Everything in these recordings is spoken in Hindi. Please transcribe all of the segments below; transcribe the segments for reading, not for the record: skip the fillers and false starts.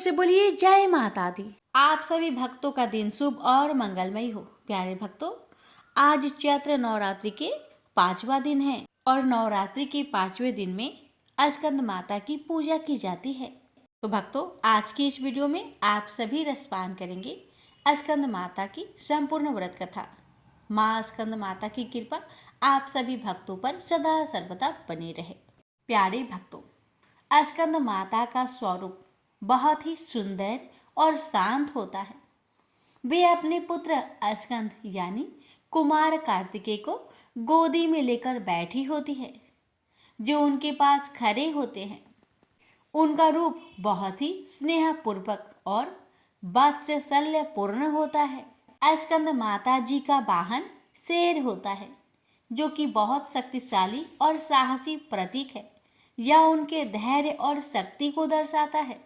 से बोलिए जय माता दी। आप सभी भक्तों का दिन शुभ और मंगलमय हो। प्यारे भक्तों, आज चैत्र नवरात्रि के 5वां दिन है और नवरात्रि के 5वें दिन में स्कंद माता की पूजा की जाती है। तो भक्तों, आज की इस वीडियो में आप सभी रसपान करेंगे स्कंद माता की संपूर्ण व्रत कथा। माँ स्कंद माता की कृपा आप सभी भक्तों पर सदा सर्वदा बनी रहे। प्यारे भक्तों, स्कंद माता का स्वरूप बहुत ही सुंदर और शांत होता है। वे अपने पुत्र स्कंद यानी कुमार कार्तिकेय को गोदी में लेकर बैठी होती है, जो उनके पास खड़े होते हैं। उनका रूप बहुत ही स्नेहपूर्वक और वात्सल्यपूर्ण होता है। स्कंद माता जी का वाहन शेर होता है, जो कि बहुत शक्तिशाली और साहसी प्रतीक है। यह उनके धैर्य और शक्ति को दर्शाता है।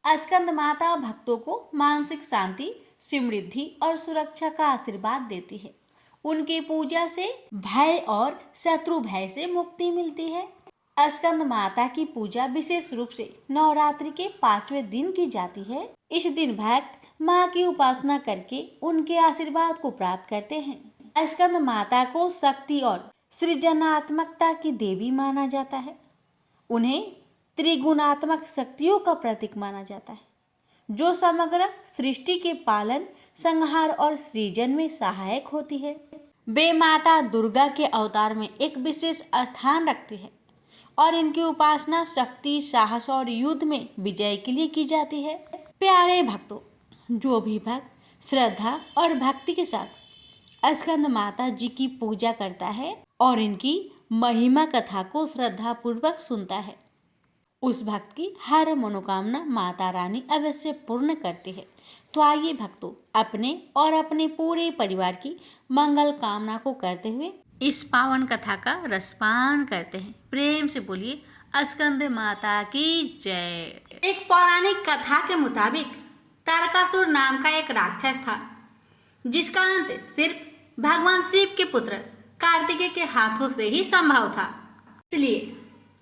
स्कंद माता भक्तों को मानसिक शांति, समृद्धि और सुरक्षा का आशीर्वाद देती है। उनके पूजा से भय और शत्रु भय से मुक्ति मिलती है। स्कंद माता की पूजा विशेष रूप से नवरात्रि के 5वें दिन की जाती है। इस दिन भक्त माँ की उपासना करके उनके आशीर्वाद को प्राप्त करते हैं। स्कंद माता को शक्ति और सृजनात्मकता की देवी माना जाता है। उन्हें त्रिगुणात्मक शक्तियों का प्रतीक माना जाता है, जो समग्र सृष्टि के पालन, संहार और सृजन में सहायक होती है। वे माता दुर्गा के अवतार में एक विशेष स्थान रखती है और इनकी उपासना शक्ति, साहस और युद्ध में विजय के लिए की जाती है। प्यारे भक्तों, जो भी भक्त श्रद्धा और भक्ति के साथ स्कंद माता जी की पूजा करता है और इनकी महिमा कथा को श्रद्धा पूर्वक सुनता है, उस भक्त की हर मनोकामना माता रानी अवश्य पूर्ण करती है। तो आइए भक्तों, अपने और अपने पूरे परिवार की मंगल कामना को करते हुए इस पावन कथा का रसपान करते हैं। प्रेम से बोलिए स्कंद माता की जय। एक पौराणिक कथा के मुताबिक तारकासुर नाम का एक राक्षस था, जिसका अंत सिर्फ भगवान शिव के पुत्र कार्तिकेय के हाथों से ही संभव था। इसलिए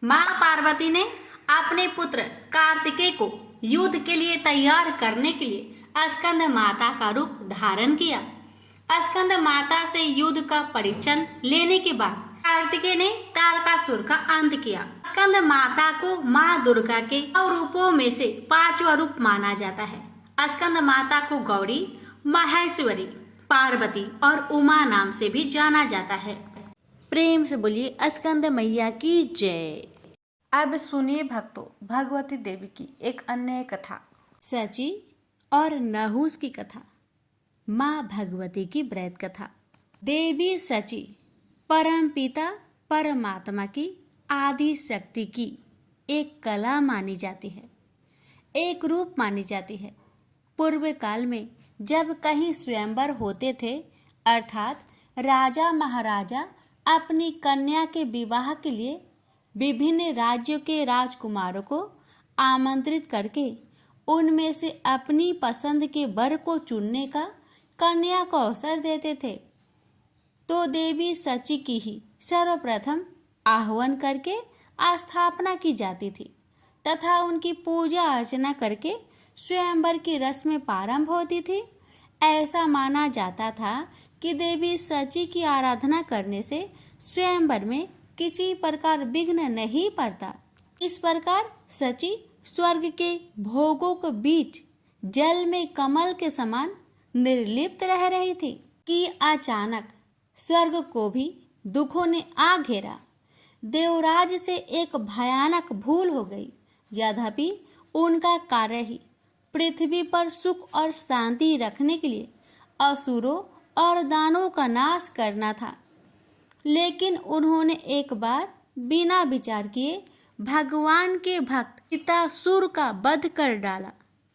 माँ पार्वती ने अपने पुत्र कार्तिकेय को युद्ध के लिए तैयार करने के लिए स्कंद माता का रूप धारण किया। स्कंद माता से युद्ध का परिचय लेने के बाद कार्तिकेय ने तारकासुर का अंत किया। स्कंद माता को माँ दुर्गा के 9 रूपों में से 5वां रूप माना जाता है। स्कंद माता को गौरी, महेश्वरी, पार्वती और उमा नाम से भी जाना जाता है। प्रेम से बोलिए स्कंद मैया की जय। अब सुनिए भक्तों, भगवती देवी की एक अन्य कथा, सची और नहुस की कथा, माँ भगवती की व्रत कथा। देवी सची परम पिता परमात्मा की आदि शक्ति की एक कला मानी जाती है, एक रूप मानी जाती है। पूर्व काल में जब कहीं स्वयंवर होते थे, अर्थात राजा महाराजा अपनी कन्या के विवाह के लिए विभिन्न राज्यों के राजकुमारों को आमंत्रित करके उनमें से अपनी पसंद के वर को चुनने का कन्या को अवसर देते थे, तो देवी सची की ही सर्वप्रथम आह्वान करके स्थापना की जाती थी तथा उनकी पूजा अर्चना करके स्वयंवर की रस्म प्रारंभ होती थी। ऐसा माना जाता था कि देवी सची की आराधना करने से स्वयंवर में किसी प्रकार विघ्न नहीं पड़ता। इस प्रकार सची स्वर्ग के भोगों के बीच जल में कमल के समान निर्लिप्त रह रही थी कि अचानक स्वर्ग को भी दुखों ने आ घेरा। देवराज से एक भयानक भूल हो गई। यद्यपि उनका कार्य ही पृथ्वी पर सुख और शांति रखने के लिए असुरों और दानवों का नाश करना था, लेकिन उन्होंने एक बार बिना विचार किए भगवान के भक्त पितासुर का वध कर डाला।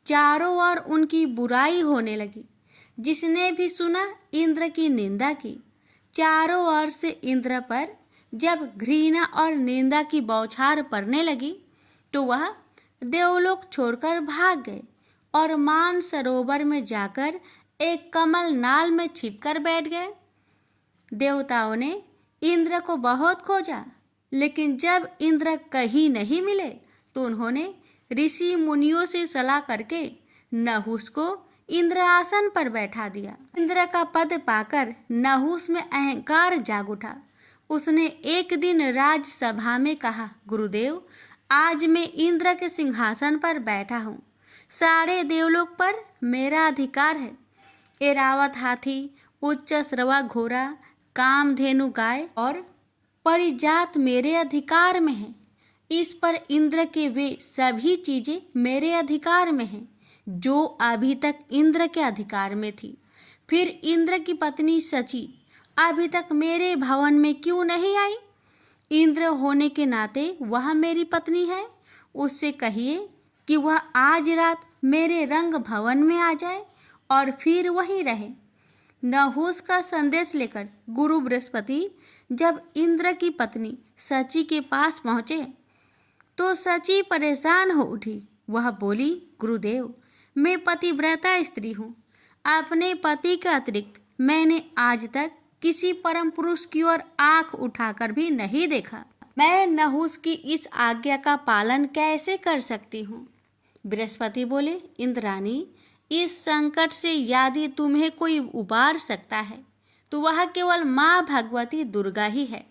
चारों ओर उनकी बुराई होने लगी। जिसने भी सुना इंद्र की निंदा की। चारों ओर से इंद्र पर जब घृणा और निंदा की बौछार पड़ने लगी, तो वह देवलोक छोड़कर भाग गए और मान सरोवर में जाकर एक कमल नाल में छिपकर बैठ गए। देवताओं ने इंद्र को बहुत खोजा, लेकिन जब इंद्र कहीं नहीं मिले तो उन्होंने ऋषि मुनियों से सलाह करके नहुस को इंद्रासन पर बैठा दिया। इंद्र का पद पाकर नहुस में अहंकार जाग उठा। उसने एक दिन राजसभा में कहा, गुरुदेव, आज मैं इंद्र के सिंहासन पर बैठा हूँ। सारे देवलोक पर मेरा अधिकार है। एरावत हाथी, उच्च श्रवा घोड़ा, कामधेनु गाय और परिजात मेरे अधिकार में है। इस पर इंद्र के वे सभी चीजें मेरे अधिकार में हैं जो अभी तक इंद्र के अधिकार में थी। फिर इंद्र की पत्नी सची अभी तक मेरे भवन में क्यों नहीं आई? इंद्र होने के नाते वह मेरी पत्नी है। उससे कहिए कि वह आज रात मेरे रंग भवन में आ जाए और फिर वहीं रहे। नहुस का संदेश लेकर गुरु बृहस्पति जब इंद्र की पत्नी सची के पास पहुंचे तो सची परेशान हो उठी। वह बोली, गुरुदेव, मैं पतिव्रता स्त्री हूँ। अपने पति के अतिरिक्त मैंने आज तक किसी परम पुरुष की ओर आंख उठाकर भी नहीं देखा। मैं नहुस की इस आज्ञा का पालन कैसे कर सकती हूँ? बृहस्पति बोले, इंद्राणी, इस संकट से यदि तुम्हें कोई उबार सकता है तो वह केवल माँ भगवती दुर्गा ही है।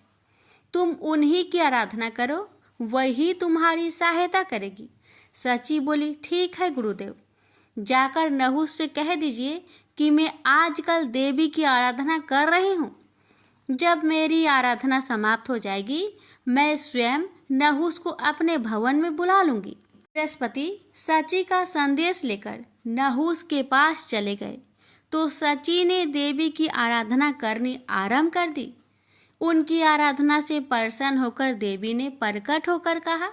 तुम उन्हीं की आराधना करो, वही तुम्हारी सहायता करेगी। सची बोली, ठीक है गुरुदेव, जाकर नहुस से कह दीजिए कि मैं आजकल देवी की आराधना कर रही हूँ। जब मेरी आराधना समाप्त हो जाएगी मैं स्वयं नहुस को अपने भवन में बुला लूंगी। बृहस्पति सची का संदेश लेकर नहुस के पास चले गए तो सची ने देवी की आराधना करनी आरंभ कर दी। उनकी आराधना से प्रसन्न होकर देवी ने प्रकट होकर कहा,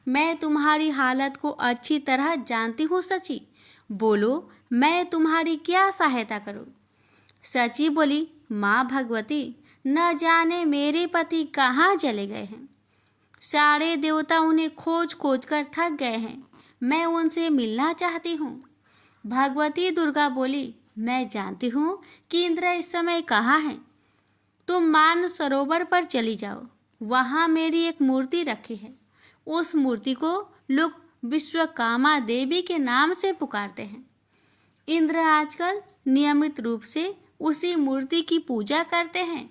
मैं तुम्हारी हालत को अच्छी तरह जानती हूँ सची, बोलो मैं तुम्हारी क्या सहायता करूँ? सची बोली, माँ भगवती, न जाने मेरे पति कहाँ चले गए हैं। सारे देवता उन्हें खोज खोज कर थक गए हैं। मैं उनसे मिलना चाहती हूँ। भगवती दुर्गा बोली, मैं जानती हूँ कि इंद्र इस समय कहाँ हैं। तुम मान सरोवर पर चली जाओ, वहाँ मेरी एक मूर्ति रखी है। उस मूर्ति को लोग विश्वकामा देवी के नाम से पुकारते हैं। इंद्र आजकल नियमित रूप से उसी मूर्ति की पूजा करते हैं।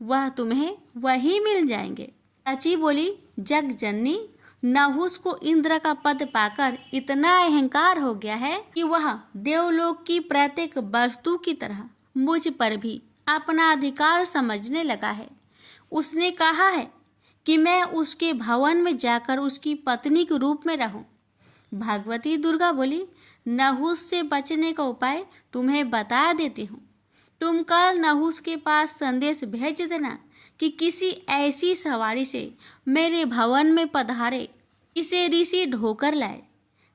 वह तुम्हें वही मिल जाएंगे। सची बोली, जग जननी, नहुस को इंद्र का पद पाकर इतना अहंकार हो गया है कि वह देवलोक की प्रत्येक वस्तु की तरह मुझ पर भी अपना अधिकार समझने लगा है। उसने कहा है कि मैं उसके भवन में जाकर उसकी पत्नी के रूप में रहूं। भगवती दुर्गा बोली, नहुस से बचने का उपाय तुम्हें बता देती हूँ। तुम कल नहुस के पास संदेश भेज देना कि किसी ऐसी सवारी से मेरे भवन में पधारे, इसे ऋषि ढोकर लाए।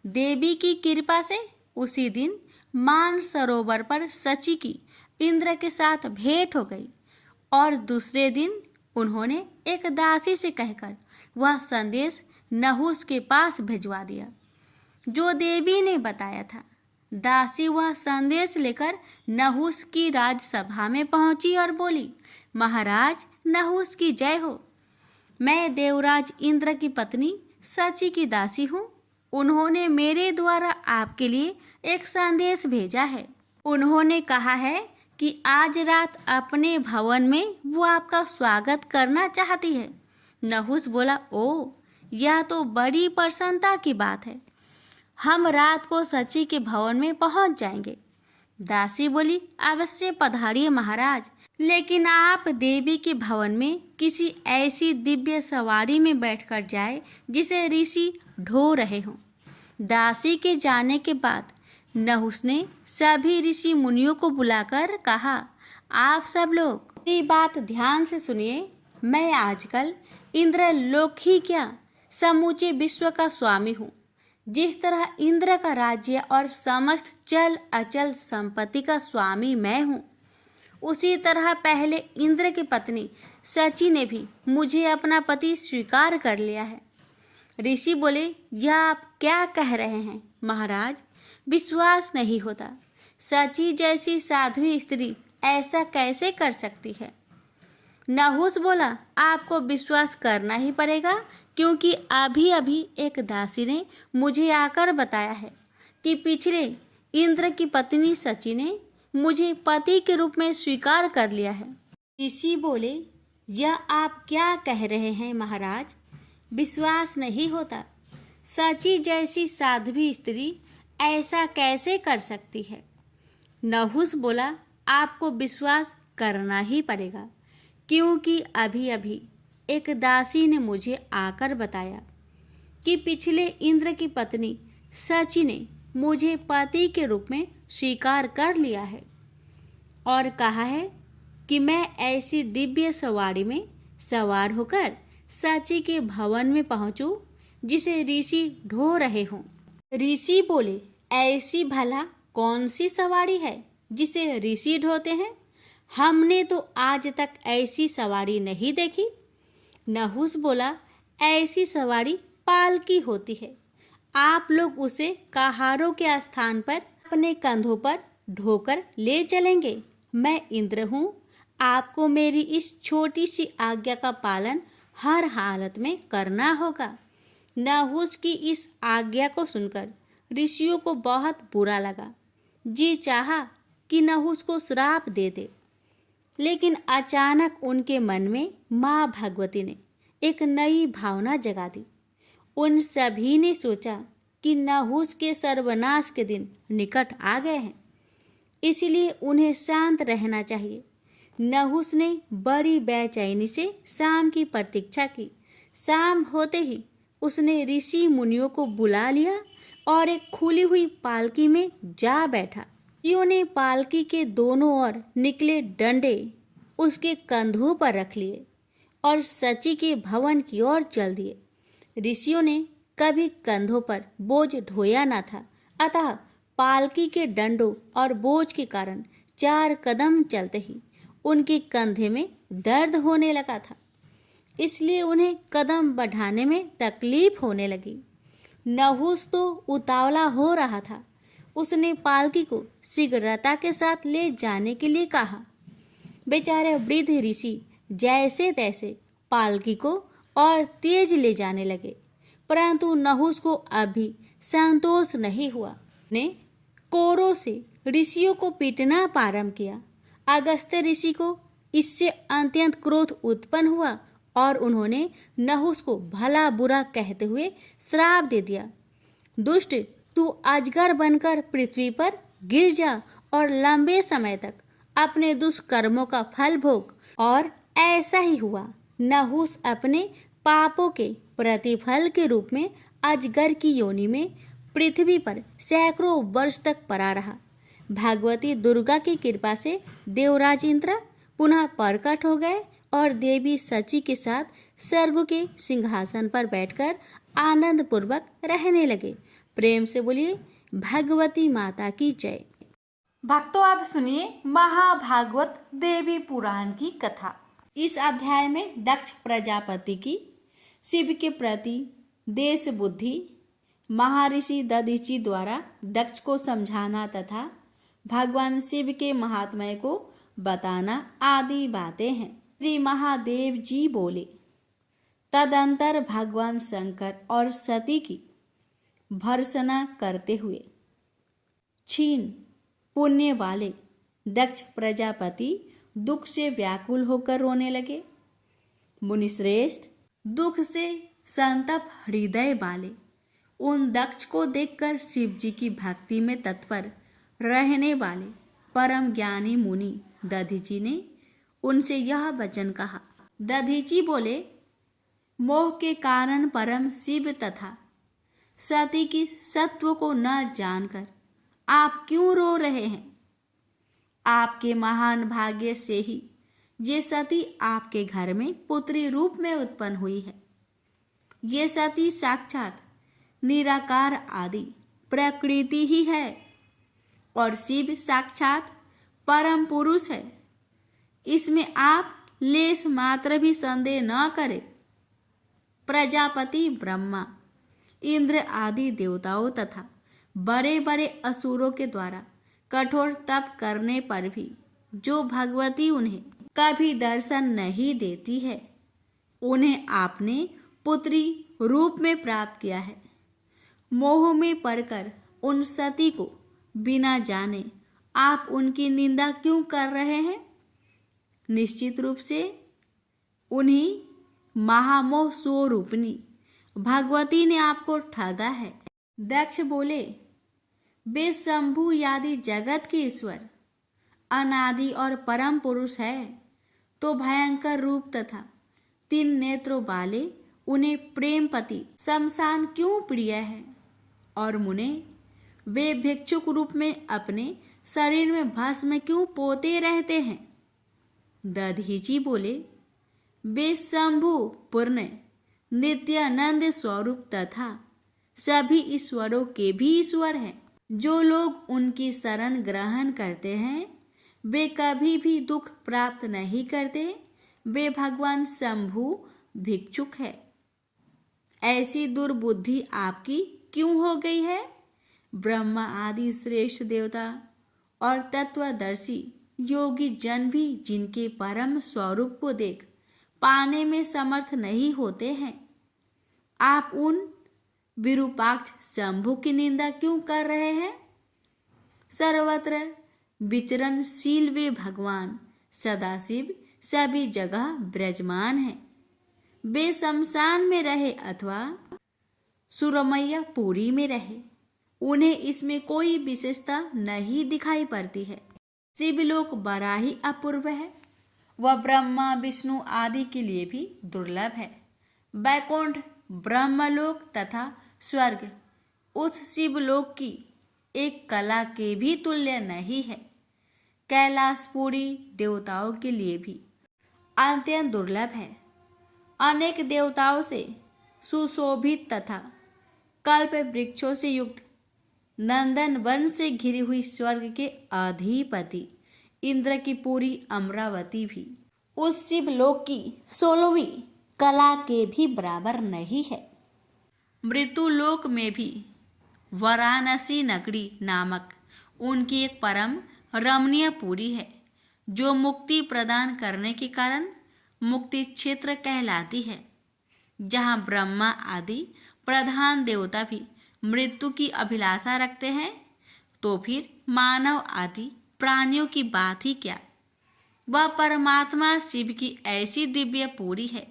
देवी की कृपा से उसी दिन मान सरोवर पर सची की इंद्र के साथ भेंट हो गई और दूसरे दिन उन्होंने एक दासी से कहकर वह संदेश नहुस के पास भिजवा दिया जो देवी ने बताया था। दासी वह संदेश लेकर नहुस की राजसभा में पहुंची और बोली, महाराज, नहुस की जय हो। मैं देवराज इंद्र की पत्नी सची की दासी हूँ। उन्होंने मेरे द्वारा आपके लिए एक संदेश भेजा है। उन्होंने कहा है कि आज रात अपने भवन में वो आपका स्वागत करना चाहती है। नहुस बोला, ओ, यह तो बड़ी प्रसन्नता की बात है। हम रात को सची के भवन में पहुंच जाएंगे। दासी बोली, अवश्य पधारिए महाराज, लेकिन आप देवी के भवन में किसी ऐसी दिव्य सवारी में बैठकर जाए जिसे ऋषि ढो रहे हों। दासी के जाने के बाद नहुस ने सभी ऋषि मुनियों को बुलाकर कहा, आप सब लोग मेरी बात ध्यान से सुनिए। मैं आजकल इंद्र लोक ही क्या, समूचे विश्व का स्वामी हूँ। जिस तरह इंद्र का राज्य और समस्त चल अचल संपत्ति का स्वामी मैं हूँ, उसी तरह पहले इंद्र की पत्नी सची ने भी मुझे अपना पति स्वीकार कर लिया है। ऋषि बोले, यह आप क्या कह रहे हैं महाराज? विश्वास नहीं होता। सची जैसी साध्वी स्त्री ऐसा कैसे कर सकती है? नहुस बोला, आपको विश्वास करना ही पड़ेगा क्योंकि अभी अभी एक दासी ने मुझे आकर बताया है कि पिछले इंद्र की पत्नी सची ने मुझे पति के रूप में स्वीकार कर लिया है। ऋषि बोले, यह आप क्या कह रहे हैं महाराज? विश्वास नहीं होता। सची जैसी साध्वी स्त्री ऐसा कैसे कर सकती है? नहुस बोला, आपको विश्वास करना ही पड़ेगा, क्योंकि अभी अभी एक दासी ने मुझे आकर बताया कि पिछले इंद्र की पत्नी सची ने मुझे पति के रूप में स्वीकार कर लिया है और कहा है कि मैं ऐसी दिव्य सवारी में सवार होकर सची के भवन में पहुंचूं जिसे ऋषि ढो रहे हों। ऋषि बोले, ऐसी भला कौन सी सवारी है जिसे ऋषि ढोते हैं? हमने तो आज तक ऐसी सवारी नहीं देखी। नहुस बोला, ऐसी सवारी पालकी होती है। आप लोग उसे कहारों के स्थान पर अपने कंधों पर ढोकर ले चलेंगे। मैं इंद्र हूँ, आपको मेरी इस छोटी सी आज्ञा का पालन हर हालत में करना होगा। नहुस की इस आज्ञा को सुनकर ऋषियों को बहुत बुरा लगा। जी चाहा कि नहुस को श्राप दे दे, लेकिन अचानक उनके मन में माँ भगवती ने एक नई भावना जगा दी। उन सभी ने सोचा कि नहुस के सर्वनाश के दिन निकट आ गए हैं, इसलिए उन्हें शांत रहना चाहिए। नहुस ने बड़ी बेचैनी से शाम की प्रतीक्षा की। शाम होते ही उसने ऋषि मुनियों को बुला लिया और एक खुली हुई पालकी में जा बैठा। ऋषियों ने पालकी के दोनों ओर निकले डंडे उसके कंधों पर रख लिए और सची के भवन की ओर चल दिए। ऋषियों ने कभी कंधों पर बोझ ढोया न था, अतः पालकी के डंडों और बोझ के कारण 4 कदम चलते ही उनके कंधे में दर्द होने लगा था, इसलिए उन्हें कदम बढ़ाने में तकलीफ होने लगी। नहुस तो उतावला हो रहा था। उसने पालकी को शीघ्रता के साथ ले जाने के लिए कहा। बेचारे वृद्ध ऋषि जैसे तैसे पालकी को और तेज ले जाने लगे, परंतु नहुस को अभी संतोष नहीं हुआ। ने कोरों से ऋषियों को पीटना प्रारंभ किया। अगस्त्य ऋषि को इससे अत्यंत क्रोध उत्पन्न हुआ और उन्होंने नहुस को भला बुरा कहते हुए श्राप दे दिया। दुष्ट, तू अजगर बनकर पृथ्वी पर गिर जा और लंबे समय तक अपने दुष्कर्मों का फल भोग। और ऐसा ही हुआ। नहुस अपने पापों के प्रतिफल के रूप में अजगर की योनि में पृथ्वी पर सैकड़ों वर्ष तक पड़ा रहा। भगवती दुर्गा की कृपा से देवराज इंद्र पुनः प्रकट हो गए और देवी सची के साथ स्वर्ग के सिंहासन पर बैठकर आनंद पूर्वक रहने लगे। प्रेम से बोलिए भगवती माता की जय। भक्तों, आप सुनिए महाभागवत देवी पुराण की कथा। इस अध्याय में दक्ष प्रजापति की शिव के प्रति देश बुद्धि, महर्षि दधीचि द्वारा दक्ष को समझाना तथा भगवान शिव के महात्म्य को बताना आदि बातें हैं। श्री महादेव जी बोले, तदंतर भगवान शंकर और सती की भर्त्सना करते हुए क्षीण पुण्य वाले दक्ष प्रजापति दुख से व्याकुल होकर रोने लगे। मुनिश्रेष्ठ, दुख से संतप हृदय वाले उन दक्ष को देखकर शिव जी की भक्ति में तत्पर रहने वाले परम ज्ञानी मुनि दधीचि ने उनसे यह वचन कहा। दधीचि बोले, मोह के कारण परम शिव तथा सती की सत्व को न जानकर आप क्यों रो रहे हैं? आपके महान भाग्य से ही ये सती आपके घर में पुत्री रूप में उत्पन्न हुई है। ये सती साक्षात निराकार आदि प्रकृति ही है और शिव साक्षात परम पुरुष है। इसमें आप लेश मात्र भी संदेह न करें। प्रजापति ब्रह्मा, इंद्र आदि देवताओं तथा बड़े बड़े असुरों के द्वारा कठोर तप करने पर भी जो भगवती उन्हें कभी दर्शन नहीं देती है, उन्हें आपने पुत्री रूप में प्राप्त किया है। मोह में पड़कर उन सती को बिना जाने आप उनकी निंदा क्यों कर रहे हैं? निश्चित रूप से उन्हीं महामोह स्वरूपिणी भगवती ने आपको ठगा है। दक्ष बोले, वे शंभु आदि जगत के ईश्वर अनादि और परम पुरुष है तो भयंकर रूप तथा 3 नेत्रों वाले उन्हें प्रेमपति शमशान क्यों प्रिय है? और मुने, वे भिक्षुक रूप में अपने शरीर में भस्म क्यों पोते रहते हैं? दधीची बोले, वे शंभु पूर्ण नित्यानंद स्वरूप तथा सभी ईश्वरों के भी ईश्वर हैं। जो लोग उनकी शरण ग्रहण करते हैं वे कभी भी दुख प्राप्त नहीं करते। वे भगवान शंभु भिक्षुक है। ऐसी दुर्बुद्धि आपकी क्यों हो गई है? ब्रह्मा आदि श्रेष्ठ देवता और तत्वदर्शी योगी जन भी जिनके परम स्वरूप को देख पाने में समर्थ नहीं होते हैं, आप उन विरूपाक्ष शंभु की निंदा क्यों कर रहे हैं? सर्वत्र विचरणशील वे भगवान सदाशिव सभी जगह विराजमान है। वे शमशान में रहे अथवा सुरमैया पुरी में रहे, उन्हें इसमें कोई विशेषता नहीं दिखाई पड़ती है। शिवलोक बड़ा ही अपूर्व है। वह ब्रह्मा विष्णु आदि के लिए भी दुर्लभ है। वैकुंठ ब्रह्मलोक तथा स्वर्ग उस शिवलोक की एक कला के भी तुल्य नहीं है। कैलाशपुरी देवताओं के लिए भी अत्यंत दुर्लभ है। अनेक देवताओं से सुशोभित तथा कल्प वृक्षों से युक्त नंदन वन से घिरी हुई स्वर्ग के अधिपति इंद्र की पूरी अमरावती भी उस शिवलोक की 16वीं कला के भी बराबर नहीं है। मृत्युलोक में भी वाराणसी नगरी नामक उनकी एक परम रमणीय पुरी है, जो मुक्ति प्रदान करने के कारण मुक्ति क्षेत्र कहलाती है। जहाँ ब्रह्मा आदि प्रधान देवता भी मृत्यु की अभिलाषा रखते हैं, तो फिर मानव आदि प्राणियों की बात ही क्या। वह परमात्मा शिव की ऐसी दिव्य पुरी है।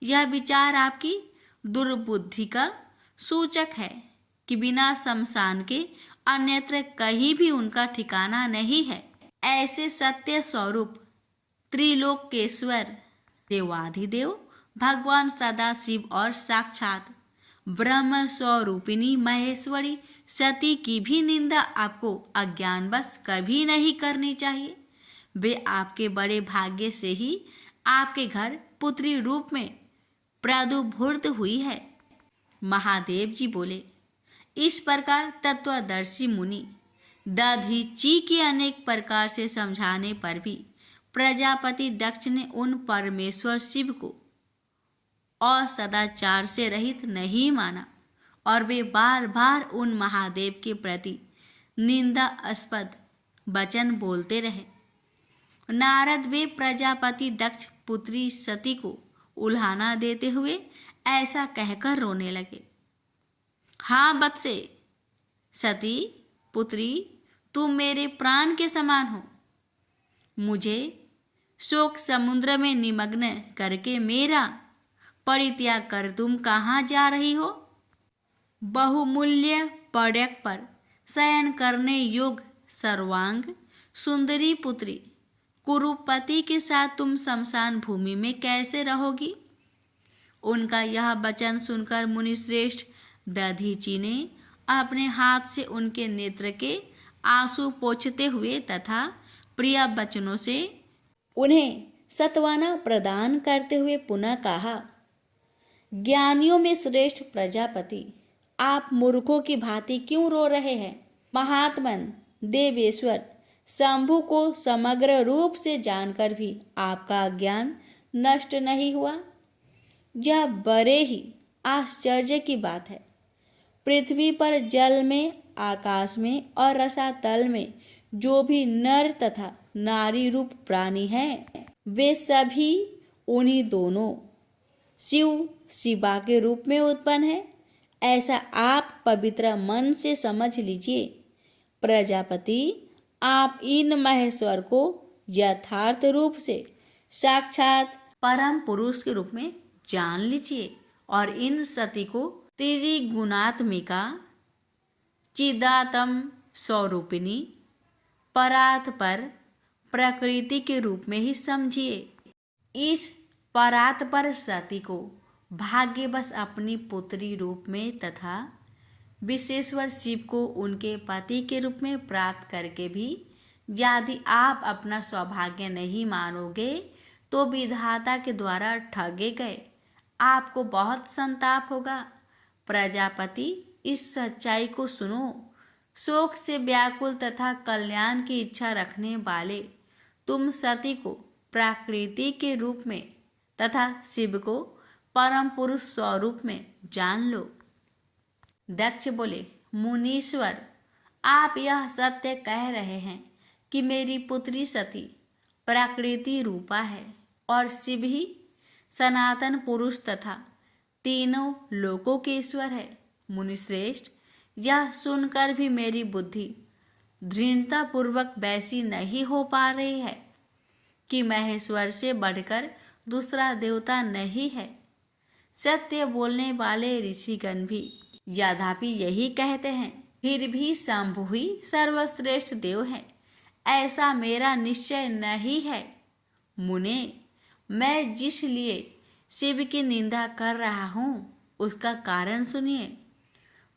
यह विचार आपकी दुर्बुद्धि का सूचक है कि बिना शमशान के अन्यत्र कहीं भी उनका ठिकाना नहीं है। ऐसे सत्य स्वरूप त्रिलोकेश्वर देवाधिदेव भगवान सदाशिव और साक्षात ब्रह्म स्वरूपिणी महेश्वरी सती की भी निंदा आपको अज्ञानवश कभी नहीं करनी चाहिए। वे आपके बड़े भाग्य से ही आपके घर पुत्री रूप में प्रादुर्भूत हुई है। महादेव जी बोले, इस प्रकार तत्वदर्शी मुनि दधीची के अनेक प्रकार से समझाने पर भी प्रजापति दक्ष ने उन परमेश्वर शिव को और सदाचार से रहित नहीं माना और वे बार बार उन महादेव के प्रति निंदास्पद वचन बोलते रहे। नारद वे प्रजापति दक्ष पुत्री सती को उल्हाना देते हुए ऐसा कहकर रोने लगे। हाँ बत्से, सती पुत्री, तुम मेरे प्राण के समान हो। मुझे शोक समुद्र में निमग्न करके मेरा परित्याग कर तुम कहाँ जा रही हो? बहुमूल्य पर्यक पर शयन करने योग्य सर्वांग सुंदरी पुत्री कुरुपति के साथ तुम शमशान भूमि में कैसे रहोगी? उनका यह वचन सुनकर मुनिश्रेष्ठ दधीची ने अपने हाथ से उनके नेत्र के आंसू पोंछते हुए तथा प्रिय वचनों से उन्हें सत्वाना प्रदान करते हुए पुनः कहा, ज्ञानियों में श्रेष्ठ प्रजापति, आप मूर्खों की भांति क्यों रो रहे हैं? महात्मन देवेश्वर शंभु को समग्र रूप से जानकर भी आपका ज्ञान नष्ट नहीं हुआ। यह बड़े ही आश्चर्य की बात है। पृथ्वी पर, जल में, आकाश में और रसातल में जो भी नर तथा नारी रूप प्राणी हैं, वे सभी उन्हीं दोनों शिव शिवा के रूप में उत्पन्न है, ऐसा आप पवित्र मन से समझ लीजिए। प्रजापति, आप इन महेश्वर को यथार्थ रूप से साक्षात परम पुरुष के रूप में जान लीजिए और इन सती को त्रिगुणात्मिका चिदातम स्वरूपिणी परात पर प्रकृति के रूप में ही समझिए। इस परात पर सती को भाग्यवश अपनी पुत्री रूप में तथा विशेश्वर शिव को उनके पति के रूप में प्राप्त करके भी यदि आप अपना सौभाग्य नहीं मानोगे तो विधाता के द्वारा ठगे गए, आपको बहुत संताप होगा। प्रजापति, इस सच्चाई को सुनो। शोक से व्याकुल तथा कल्याण की इच्छा रखने वाले तुम सती को प्रकृति के रूप में तथा शिव को परम पुरुष स्वरूप में जान लो। दक्ष बोले, मुनीश्वर, आप यह सत्य कह रहे हैं कि मेरी पुत्री सती प्रकृति रूपा है और शिव ही सनातन पुरुष तथा तीनों लोकों के ईश्वर है। मुनिश्रेष्ठ, यह सुनकर भी मेरी बुद्धि दृढ़ता पूर्वक वैसी नहीं हो पा रही है कि महेश्वर से बढ़कर दूसरा देवता नहीं है। सत्य बोलने वाले ऋषिगण भी यद्यपि यही कहते हैं, फिर भी शंभु ही सर्वश्रेष्ठ देव है, ऐसा मेरा निश्चय नहीं है। मुने, मैं जिस लिए शिव की निंदा कर रहा हूँ उसका कारण सुनिए।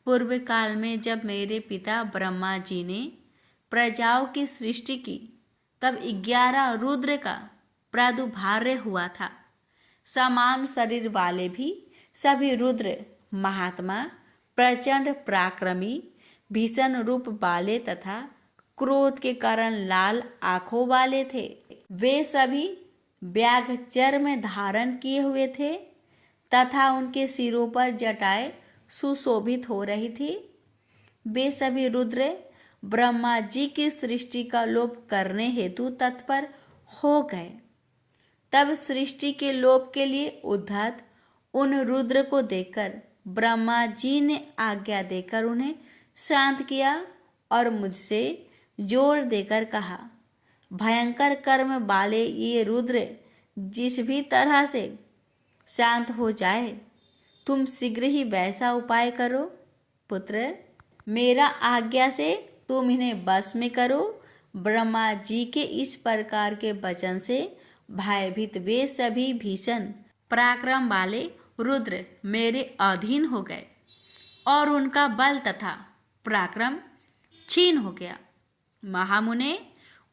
पूर्व काल में जब मेरे पिता ब्रह्मा जी ने प्रजाओं की सृष्टि की तब 11 रुद्र का प्रादुर्भाव हुआ था। समान शरीर वाले भी सभी रुद्र महात्मा, प्रचंड पराक्रमी, भीषण रूप वाले तथा क्रोध के कारण लाल आंखों वाले थे। वे सभी व्याघ्र चर्म धारण किए हुए थे तथा उनके सिरों पर जटाएं सुशोभित हो रही थी। वे सभी रुद्र ब्रह्मा जी की सृष्टि का लोप करने हेतु तत्पर हो गए। तब सृष्टि के लोप के लिए उद्धत उन रुद्र को देखकर ब्रह्मा जी ने आज्ञा देकर उन्हें शांत किया और मुझसे जोर देकर कहा, भयंकर कर्म वाले ये रुद्र जिस भी तरह से शांत हो जाए, तुम शीघ्र ही वैसा उपाय करो। पुत्र, मेरा आज्ञा से तुम इन्हें बस में करो। ब्रह्मा जी के इस प्रकार के वचन से भयभीत वे सभी भीषण पराक्रम वाले रुद्र मेरे अधीन हो गए और उनका बल तथा पराक्रम छीन हो गया। महामुने,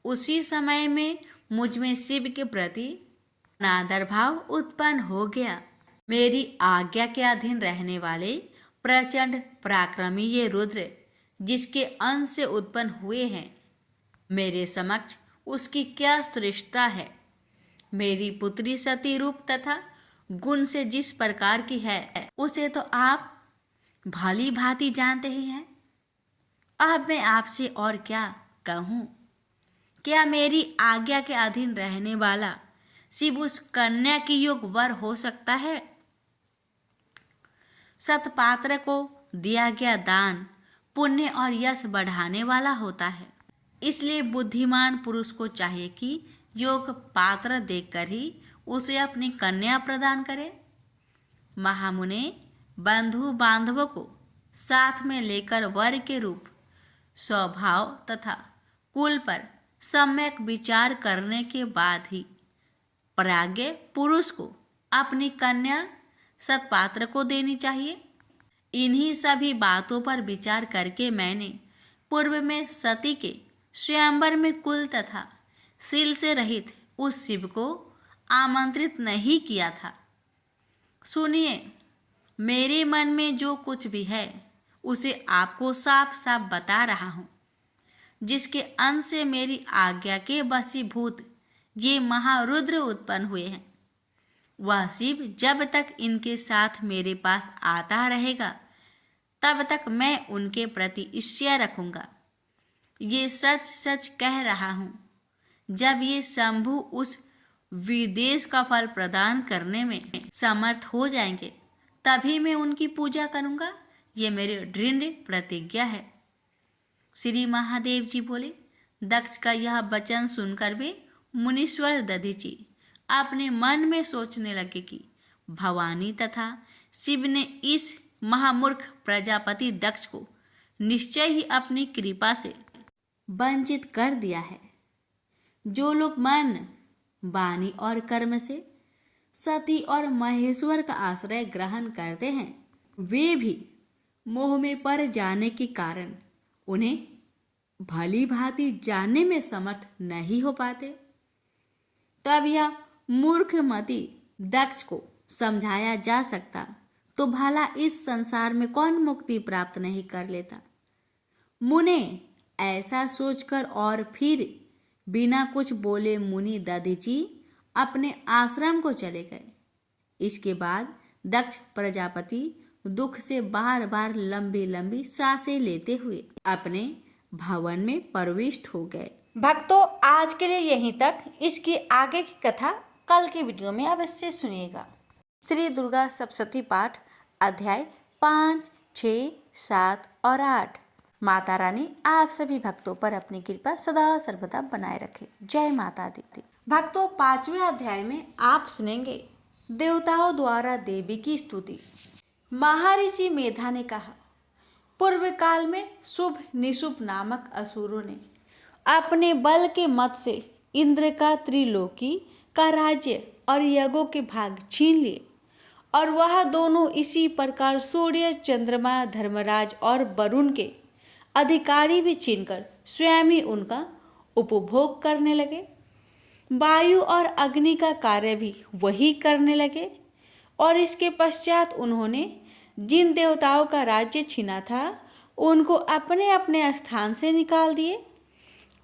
उसी समय में मुझ में शिव के प्रति अनादर भाव उत्पन्न हो गया। मेरी आज्ञा के अधीन रहने वाले प्रचंड पराक्रमी ये रुद्र जिसके अंश से उत्पन्न हुए हैं, मेरे समक्ष उसकी क्या श्रेष्ठता है। मेरी पुत्री सती रूप तथा गुण से जिस प्रकार की है उसे तो आप भली भांति जानते ही हैं। अब मैं आपसे और क्या कहूँ। क्या मेरी आज्ञा के अधीन रहने वाला शिव उस कन्या की योग वर हो सकता है? सतपात्र को दिया गया दान पुण्य और यश बढ़ाने वाला होता है। इसलिए बुद्धिमान पुरुष को चाहिए कि योग पात्र देखकर ही उसे अपनी कन्या प्रदान करे। महामुने, बंधु बांधवों को साथ में लेकर वर के रूप, स्वभाव तथा कुल पर सम्यक विचार करने के बाद ही प्राज्ञ पुरुष को अपनी कन्या सतपात्र को देनी चाहिए। इन्हीं सभी बातों पर विचार करके मैंने पूर्व में सती के स्वयंवर में कुल तथा शील से रहित उस शिव को आमंत्रित नहीं किया था। सुनिए, मेरे मन में जो कुछ भी है उसे आपको साफ साफ बता रहा हूँ। जिसके अंश से मेरी आज्ञा के वशीभूत ये महारुद्र उत्पन्न हुए हैं, वह शिव जब तक इनके साथ मेरे पास आता रहेगा तब तक मैं उनके प्रति ईर्ष्या रखूंगा। ये सच सच कह रहा हूँ। जब ये शंभु उस विदेश का फल प्रदान करने में समर्थ हो जाएंगे तभी मैं उनकी पूजा करूंगा। ये मेरी दृढ़ प्रतिज्ञा है। श्री महादेव जी बोले। दक्ष का यह वचन सुनकर वे मुनीश्वर दधीची अपने मन में सोचने लगे कि भवानी तथा शिव ने इस महामूर्ख प्रजापति दक्ष को निश्चय ही अपनी कृपा से वंचित कर दिया है। जो लोग मन, वाणी और कर्म से सती और महेश्वर का आश्रय ग्रहण करते हैं, वे भी मोह में पड़ जाने के कारण उन्हें भली भांति जानने में समर्थ नहीं हो पाते। तब यह मूर्खमती दक्ष को समझाया जा सकता तो भला इस संसार में कौन मुक्ति प्राप्त नहीं कर लेता। मुने ऐसा सोचकर और फिर बिना कुछ बोले मुनि दधीची अपने आश्रम को चले गए। इसके बाद दक्ष प्रजापति दुख से बार बार लंबी लंबी सांसें लेते हुए अपने भवन में प्रविष्ट हो गए। भक्तों, आज के लिए यहीं तक। इसकी आगे की कथा कल के वीडियो में अवश्य सुनिएगा। श्री दुर्गा सप्तशती पाठ अध्याय 5, 6, 7 और 8। माता रानी आप सभी भक्तों पर अपनी कृपा सदा सर्वदा बनाए रखे। जय माता दी। भक्तों, 5वें अध्याय में आप सुनेंगे देवताओं द्वारा देवी की स्तुति। महर्षि मेधा ने कहा, पूर्व काल में शुभ निशुभ नामक असुरों ने अपने बल के मत से इंद्र का त्रिलोकी का राज्य और यज्ञों के भाग छीन लिए, और वह दोनों इसी प्रकार सूर्य, चंद्रमा, धर्मराज और वरुण के अधिकारी भी छीनकर स्वयं ही उनका उपभोग करने लगे। वायु और अग्नि का कार्य भी वही करने लगे, और इसके पश्चात उन्होंने जिन देवताओं का राज्य छीना था उनको अपने अपने स्थान से निकाल दिए।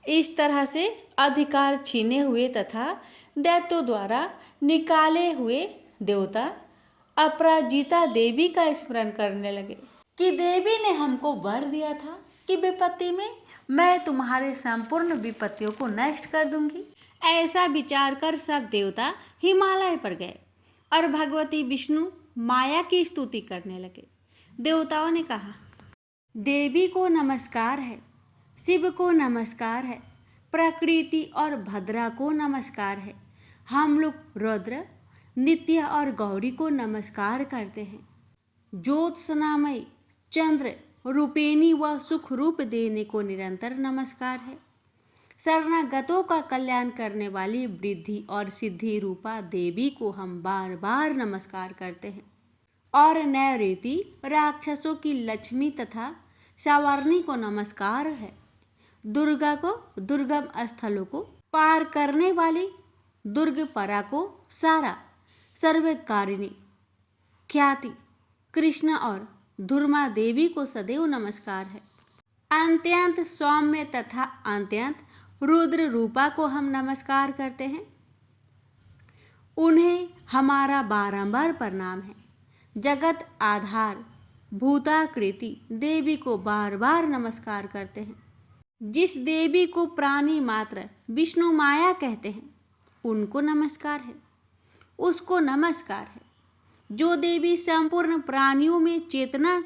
इस तरह से अधिकार छीने हुए तथा दैत्यों द्वारा निकाले हुए देवता अपराजिता देवी का स्मरण करने लगे कि देवी ने हमको वर दिया था कि विपत्ति में मैं तुम्हारे संपूर्ण विपत्तियों को नष्ट कर दूंगी। ऐसा विचार कर सब देवता हिमालय पर गए और भगवती विष्णु माया की स्तुति करने लगे। देवताओं ने कहा, देवी को नमस्कार है, शिव को नमस्कार है, प्रकृति और भद्रा को नमस्कार है। हम लोग रुद्र, नित्य और गौरी को नमस्कार करते हैं। ज्योत्सनामयी चंद्र रूपेणी व सुख रूप देने को निरंतर नमस्कार है। शरणागतों का कल्याण करने वाली वृद्धि और सिद्धि रूपा देवी को हम बार बार नमस्कार करते हैं। और नैऋति राक्षसों की लक्ष्मी तथा सावर्णी को नमस्कार है। दुर्गा को दुर्गम स्थलों को पार करने वाली दुर्गपरा को सारा सर्वकारिणी ख्याति कृष्ण और धुर्मा देवी को सदैव नमस्कार है। अत्यंत सौम्य तथा अत्यंत रुद्र रूपा को हम नमस्कार करते हैं। उन्हें हमारा बारंबार प्रणाम है। जगत आधार भूताकृति देवी को बार बार नमस्कार करते हैं। जिस देवी को प्राणी मात्र विष्णु माया कहते हैं उनको नमस्कार है, उसको नमस्कार है। जो देवी संपूर्ण प्राणियों में चेतना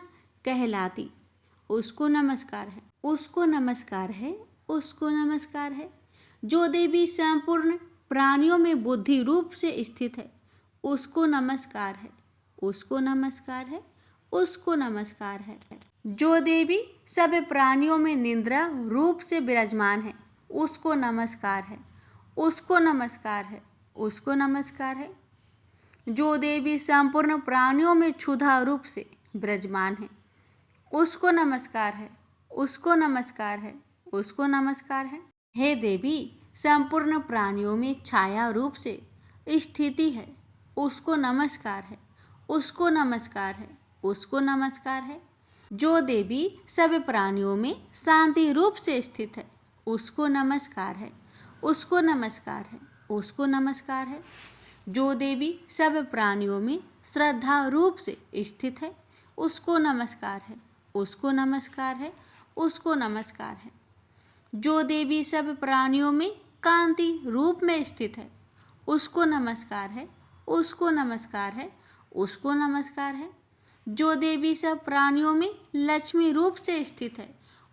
कहलाती उसको नमस्कार है, उसको नमस्कार है, उसको नमस्कार है। जो देवी संपूर्ण प्राणियों में बुद्धि रूप से स्थित है उसको नमस्कार है, उसको नमस्कार है, उसको नमस्कार है। जो देवी सब प्राणियों में निद्रा रूप से विराजमान है उसको नमस्कार है, उसको नमस्कार है, उसको नमस्कार है। जो देवी संपूर्ण प्राणियों में क्षुधा रूप से विराजमान है उसको नमस्कार है, उसको नमस्कार है, उसको नमस्कार है। हे देवी संपूर्ण प्राणियों में छाया रूप से स्थिति है उसको नमस्कार है, उसको नमस्कार है, उसको नमस्कार है। जो देवी सब प्राणियों में शांति रूप से स्थित है उसको नमस्कार है, उसको नमस्कार है, उसको नमस्कार है। जो देवी सब प्राणियों में श्रद्धा रूप से स्थित है उसको नमस्कार है, उसको नमस्कार है, उसको नमस्कार है। जो देवी सब प्राणियों में कांति रूप में स्थित है उसको नमस्कार है, उसको नमस्कार है, उसको नमस्कार है। जो देवी सब प्राणियों में लक्ष्मी रूप से स्थित है,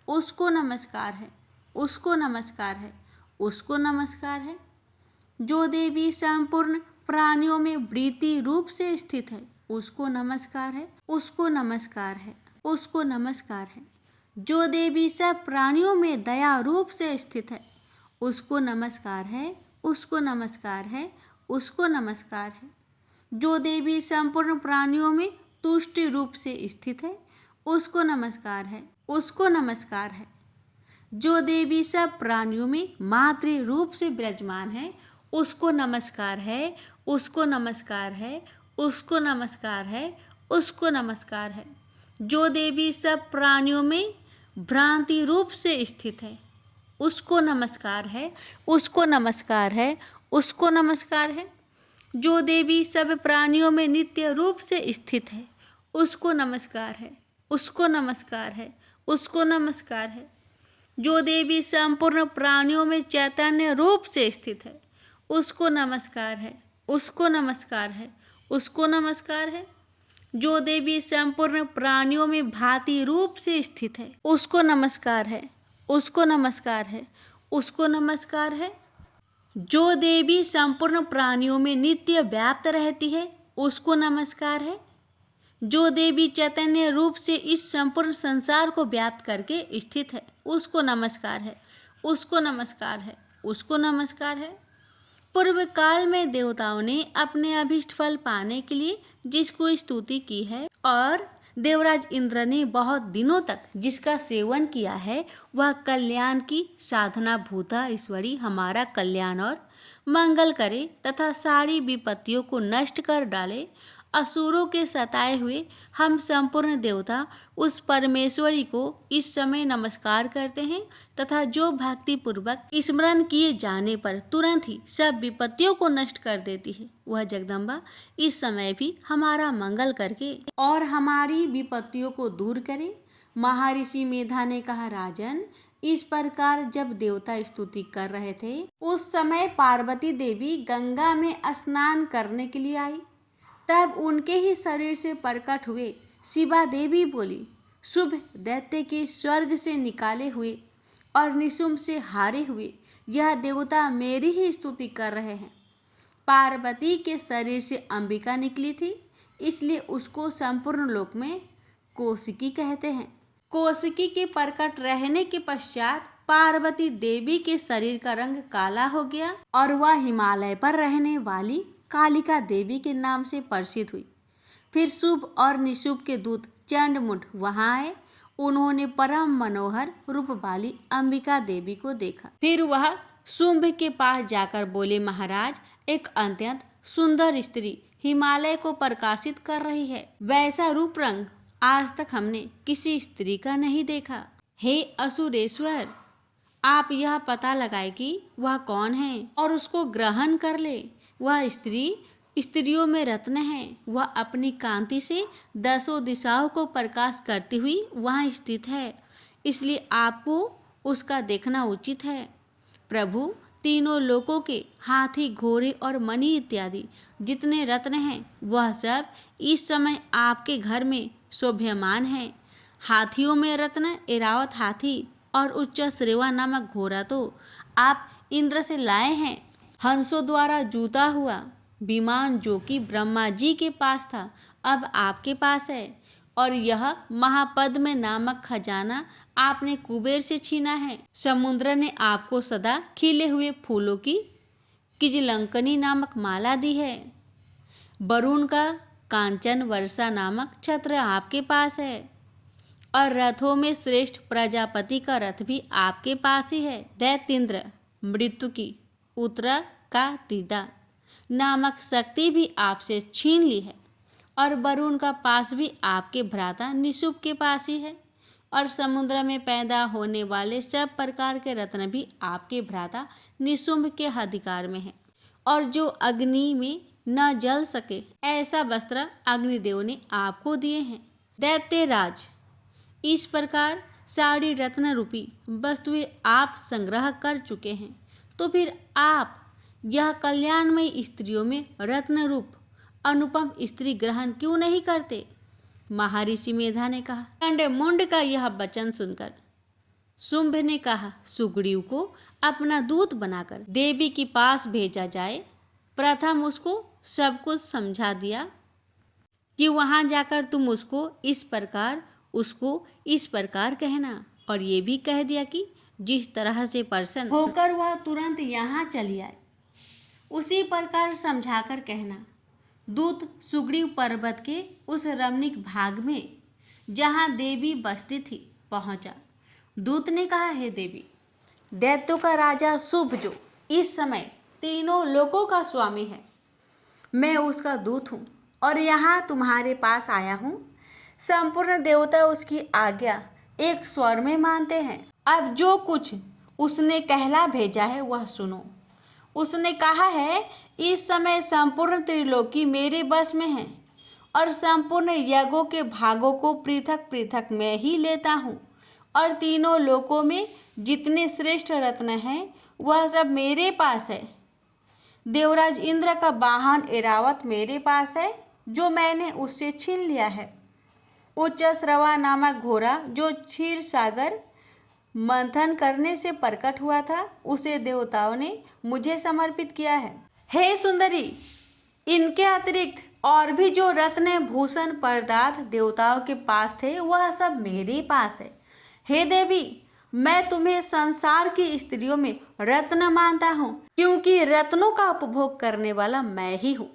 उसको नमस्कार है, उसको नमस्कार है, उसको नमस्कार है। जो देवी संपूर्ण प्राणियों में वृत्ति रूप से स्थित है, उसको नमस्कार है, उसको नमस्कार है, उसको नमस्कार है। जो देवी सब प्राणियों में दया रूप से स्थित है, उसको नमस्कार है, उसको नमस्कार है, उसको नमस्कार है। जो देवी संपूर्ण प्राणियों में तुष्टि रूप से स्थित है, उसको नमस्कार है, उसको नमस्कार है। जो देवी सब प्राणियों में मातृ रूप से विराजमान है, उसको नमस्कार है, उसको नमस्कार है, उसको नमस्कार है, उसको नमस्कार है। जो देवी सब प्राणियों में भ्रांति रूप से स्थित है, उसको नमस्कार है, उसको नमस्कार है, उसको नमस्कार है। जो देवी सब प्राणियों में नित्य रूप से स्थित है, उसको नमस्कार है, उसको नमस्कार है, उसको नमस्कार है। जो देवी संपूर्ण प्राणियों में चैतन्य रूप से स्थित है, उसको नमस्कार है, उसको नमस्कार है, उसको नमस्कार है। जो देवी संपूर्ण प्राणियों में भांति रूप से स्थित है, उसको नमस्कार है, उसको नमस्कार है, उसको नमस्कार है। जो देवी संपूर्ण प्राणियों में नित्य व्याप्त रहती है, उसको नमस्कार है। जो देवी चैतन्य रूप से इस संपूर्ण संसार को व्याप्त करके स्थित है, उसको नमस्कार है, उसको नमस्कार है, उसको नमस्कार है। पूर्व काल में देवताओं ने अपने अभीष्ट फल पाने के लिए जिसको स्तुति की है और देवराज इंद्र ने बहुत दिनों तक जिसका सेवन किया है, वह कल्याण की साधना भूता ईश्वरी हमारा कल्याण और मंगल करे तथा सारी विपत्तियों को नष्ट कर डाले। असुरों के सताए हुए हम संपूर्ण देवता उस परमेश्वरी को इस समय नमस्कार करते हैं तथा जो भक्ति पूर्वक स्मरण किए जाने पर तुरंत ही सब विपत्तियों को नष्ट कर देती है, वह जगदम्बा इस समय भी हमारा मंगल करके और हमारी विपत्तियों को दूर करे। महर्षि मेधा ने कहा, राजन, इस प्रकार जब देवता स्तुति कर रहे थे, उस समय पार्वती देवी गंगा में स्नान करने के लिए आई। तब उनके ही शरीर से प्रकट हुए शिवा देवी बोली, शुभ दैत्य के स्वर्ग से निकाले हुए और निशुम्भ से हारे हुए यह देवता मेरी ही स्तुति कर रहे हैं। पार्वती के शरीर से अंबिका निकली थी, इसलिए उसको संपूर्ण लोक में कौशिकी कहते हैं। कौशिकी के प्रकट रहने के पश्चात पार्वती देवी के शरीर का रंग काला हो गया और वह हिमालय पर रहने वाली कालिका देवी के नाम से प्रसिद्ध हुई। फिर शुभ और निशुभ के दूत चंडमुंड वहां आए। उन्होंने परम मनोहर रूप वाली अंबिका देवी को देखा। फिर वह शुंभ के पास जाकर बोले, महाराज, एक अत्यंत सुंदर स्त्री हिमालय को प्रकाशित कर रही है। वैसा रूप रंग आज तक हमने किसी स्त्री का नहीं देखा। हे असुरेश्वर, आप यह पता लगाए कि वह कौन है और उसको ग्रहण कर ले। वह स्त्री स्त्रियों में रत्न है। वह अपनी कांति से दसों दिशाओं को प्रकाश करती हुई वहाँ स्थित है, इसलिए आपको उसका देखना उचित है। प्रभु, तीनों लोकों के हाथी, घोड़े और मणि इत्यादि जितने रत्न हैं, वह सब इस समय आपके घर में शोभ्यमान है। हाथियों में रत्न ऐरावत हाथी और उच्च श्रेवा नामक घोड़ा तो आप इंद्र से लाए हैं। हंसों द्वारा जूता हुआ विमान जो कि ब्रह्मा जी के पास था, अब आपके पास है। और यह महापद्म नामक खजाना आपने कुबेर से छीना है। समुद्र ने आपको सदा खिले हुए फूलों की किजलंकनी नामक माला दी है। वरुण का कांचन वर्षा नामक छत्र आपके पास है और रथों में श्रेष्ठ प्रजापति का रथ भी आपके पास ही है। दैत्येंद्र मृत्यु की उत्तरा का तीदा नामक शक्ति भी आपसे छीन ली है और वरुण का पास भी आपके भ्राता निशुभ के पास ही है और समुद्र में पैदा होने वाले सब प्रकार के रत्न भी आपके भ्राता निशुंभ के अधिकार में है। और जो अग्नि में न जल सके ऐसा वस्त्र अग्निदेव ने आपको दिए हैं। दैत्यराज, इस प्रकार सारी रत्न रूपी वस्तुएं आप संग्रह कर चुके हैं, तो फिर आप यह कल्याणमयी स्त्रियों में रत्न रूप अनुपम स्त्री ग्रहण क्यों नहीं करते? महर्षि मेधा ने कहा। चंडमुंड का यह वचन सुनकर शुंभ ने कहा, सुग्रीव को अपना दूत बनाकर देवी के पास भेजा जाए। प्रथम उसको सब कुछ समझा दिया कि वहां जाकर तुम उसको इस प्रकार कहना, और ये भी कह दिया कि जिस तरह से प्रसन्न होकर वह तुरंत यहाँ चली आए उसी प्रकार समझाकर कहना। दूत सुग्रीव पर्वत के उस रमणीक भाग में जहाँ देवी बसती थी पहुँचा। दूत ने कहा, हे देवी, दैत्यों का राजा शुभ जो इस समय तीनों लोकों का स्वामी है, मैं उसका दूत हूँ और यहाँ तुम्हारे पास आया हूँ। संपूर्ण देवता उसकी आज्ञा एक स्वर में मानते हैं। अब जो कुछ उसने कहला भेजा है वह सुनो। उसने कहा है, इस समय संपूर्ण त्रिलोकी मेरे बस में है और संपूर्ण यज्ञों के भागों को पृथक पृथक मैं ही लेता हूँ, और तीनों लोकों में जितने श्रेष्ठ रत्न हैं वह सब मेरे पास है। देवराज इंद्र का वाहन ऐरावत मेरे पास है, जो मैंने उससे छीन लिया है। उच्च श्रवा नामक घोड़ा जो क्षीर सागर मंथन करने से प्रकट हुआ था, उसे देवताओं ने मुझे समर्पित किया है। हे सुंदरी, इनके अतिरिक्त और भी जो रत्न भूषण पदार्थ देवताओं के पास थे वह सब मेरे पास है। हे देवी, मैं तुम्हें संसार की स्त्रियों में रत्न मानता हूँ, क्योंकि रत्नों का उपभोग करने वाला मैं ही हूँ।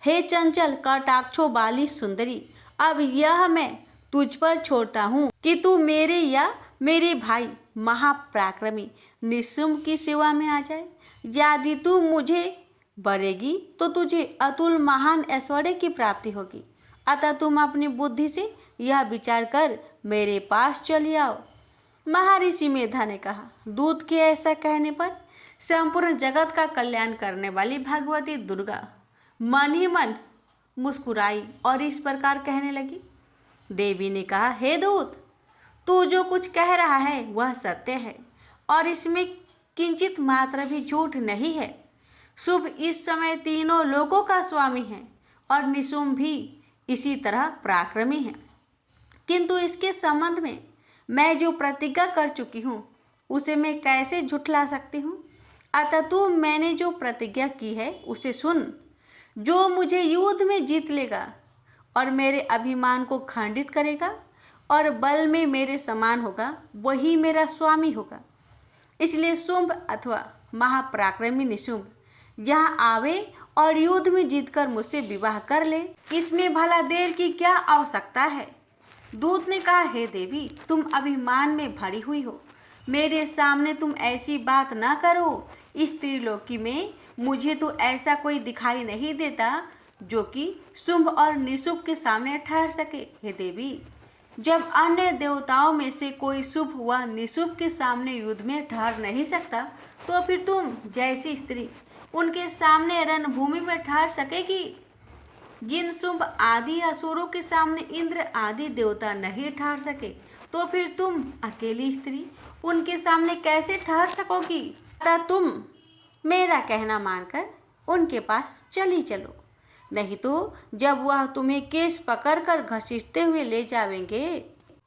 हे चंचल कटाक्षों वाली सुंदरी, अब यह मैं तुझ पर छोड़ता हूँ कि तू मेरे या मेरे भाई महापराक्रमी निशुंभ की सेवा में आ जाए। यदि तू मुझे बरेगी तो तुझे अतुल महान ऐश्वर्य की प्राप्ति होगी। अतः तुम अपनी बुद्धि से यह विचार कर मेरे पास चली आओ। महर्षि मेधा ने कहा। दूत के ऐसा कहने पर संपूर्ण जगत का कल्याण करने वाली भगवती दुर्गा मन ही मन मुस्कुराई और इस प्रकार कहने लगी। देवी ने कहा, हे दूत, तू जो कुछ कह रहा है वह सत्य है और इसमें किंचित मात्र भी झूठ नहीं है। शुभ इस समय तीनों लोकों का स्वामी है और निशुंभ भी इसी तरह पराक्रमी है, किंतु इसके संबंध में मैं जो प्रतिज्ञा कर चुकी हूँ उसे मैं कैसे झुठला सकती हूँ। अतः तू मैंने जो प्रतिज्ञा की है उसे सुन। जो मुझे युद्ध में जीत लेगा और मेरे अभिमान को खंडित करेगा और बल में मेरे समान होगा, वही मेरा स्वामी होगा। इसलिए शुंभ अथवा महापराक्रमी निशुंभ यहाँ आवे और युद्ध में जीतकर मुझसे विवाह कर ले। इसमें भला देर की क्या आवश्यकता है। दूत ने कहा, हे देवी, तुम अभिमान में भरी हुई हो, मेरे सामने तुम ऐसी बात ना करो। इस त्रिलोकी में मुझे तो ऐसा कोई दिखाई नहीं देता जो कि शुंभ और निशुंभ के सामने ठहर सके। हे देवी, जब अन्य देवताओं में से कोई शुंभ व निशुंभ के सामने युद्ध में ठहर नहीं सकता, तो फिर तुम जैसी स्त्री उनके सामने रणभूमि में ठहर सकेगी। जिन शुंभ आदि असुरों के सामने इंद्र आदि देवता नहीं ठहर सके, तो फिर तुम अकेली स्त्री उनके सामने कैसे ठहर सकोगी। अतः तुम मेरा कहना मानकर उनके पास चली चलो, नहीं तो जब वह तुम्हें केस पकड़कर घसीटते हुए ले जावेंगे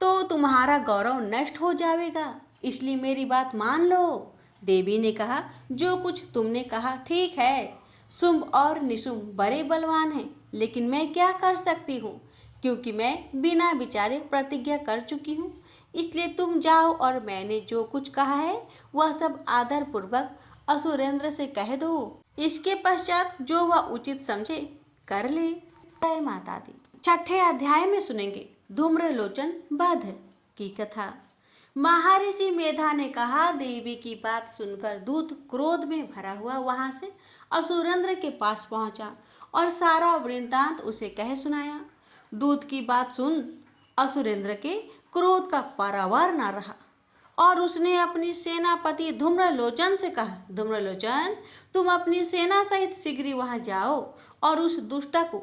तो तुम्हारा गौरव नष्ट हो जाएगा। इसलिए मेरी बात मान लो। देवी ने कहा, जो कुछ तुमने कहा ठीक है। शुंभ और निशुंभ बड़े बलवान हैं, लेकिन मैं क्या कर सकती हूँ, क्योंकि मैं बिना विचारे प्रतिज्ञा कर चुकी हूँ। इसलिए तुम जाओ और मैंने जो कुछ कहा है वह सब आदर पूर्वक असुरेंद्र से कह दो। इसके पश्चात जो वह उचित समझे कर ले। जय माता दी। छठे अध्याय में सुनेंगे धूम्रलोचन वध की कथा। महर्षि मेधा ने कहा, देवी की बात सुनकर दूत क्रोध में भरा हुआ वहां से असुरेंद्र के पास पहुंचा और सारा वृत्तांत उसे कह सुनाया। दूत की बात सुन असुरेंद्र के क्रोध का पारावार न रहा और उसने अपनी सेनापति धूम्रलोचन से कहा, धूम्रलोचन, तुम अपनी सेना सहित शीघ्र वहां जाओ और उस दुष्टा को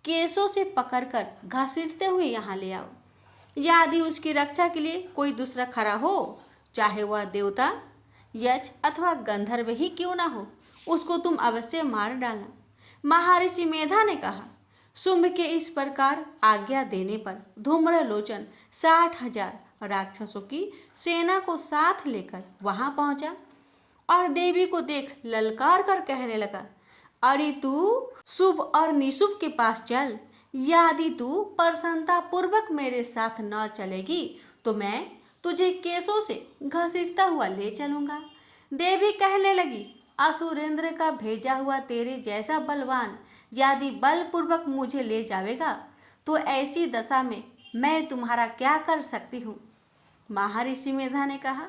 केसों से पकड़कर घसीटते हुए यहाँ ले आओ। यदि उसकी रक्षा के लिए कोई दूसरा खड़ा हो, चाहे वह देवता, यक्ष अथवा गंधर्व ही क्यों ना हो, उसको तुम अवश्य मार डालना। महर्षि मेधा ने कहा, शुंभ के इस प्रकार आज्ञा देने पर धूम्रलोचन 60,000 राक्षसों की सेना को साथ लेकर वहां पहुंचा और देवी को देख ललकार कर कहने लगा, अरे तू शुभ और निशुभ के पास चल। यदि तू प्रसन्नता पूर्वक मेरे साथ न चलेगी तो मैं तुझे केसों से घसीटता हुआ ले चलूंगा। देवी कहने लगी, असुरेंद्र का भेजा हुआ तेरे जैसा बलवान यदि बलपूर्वक मुझे ले जावेगा तो ऐसी दशा में मैं तुम्हारा क्या कर सकती हूँ। महर्षि मेधा ने कहा।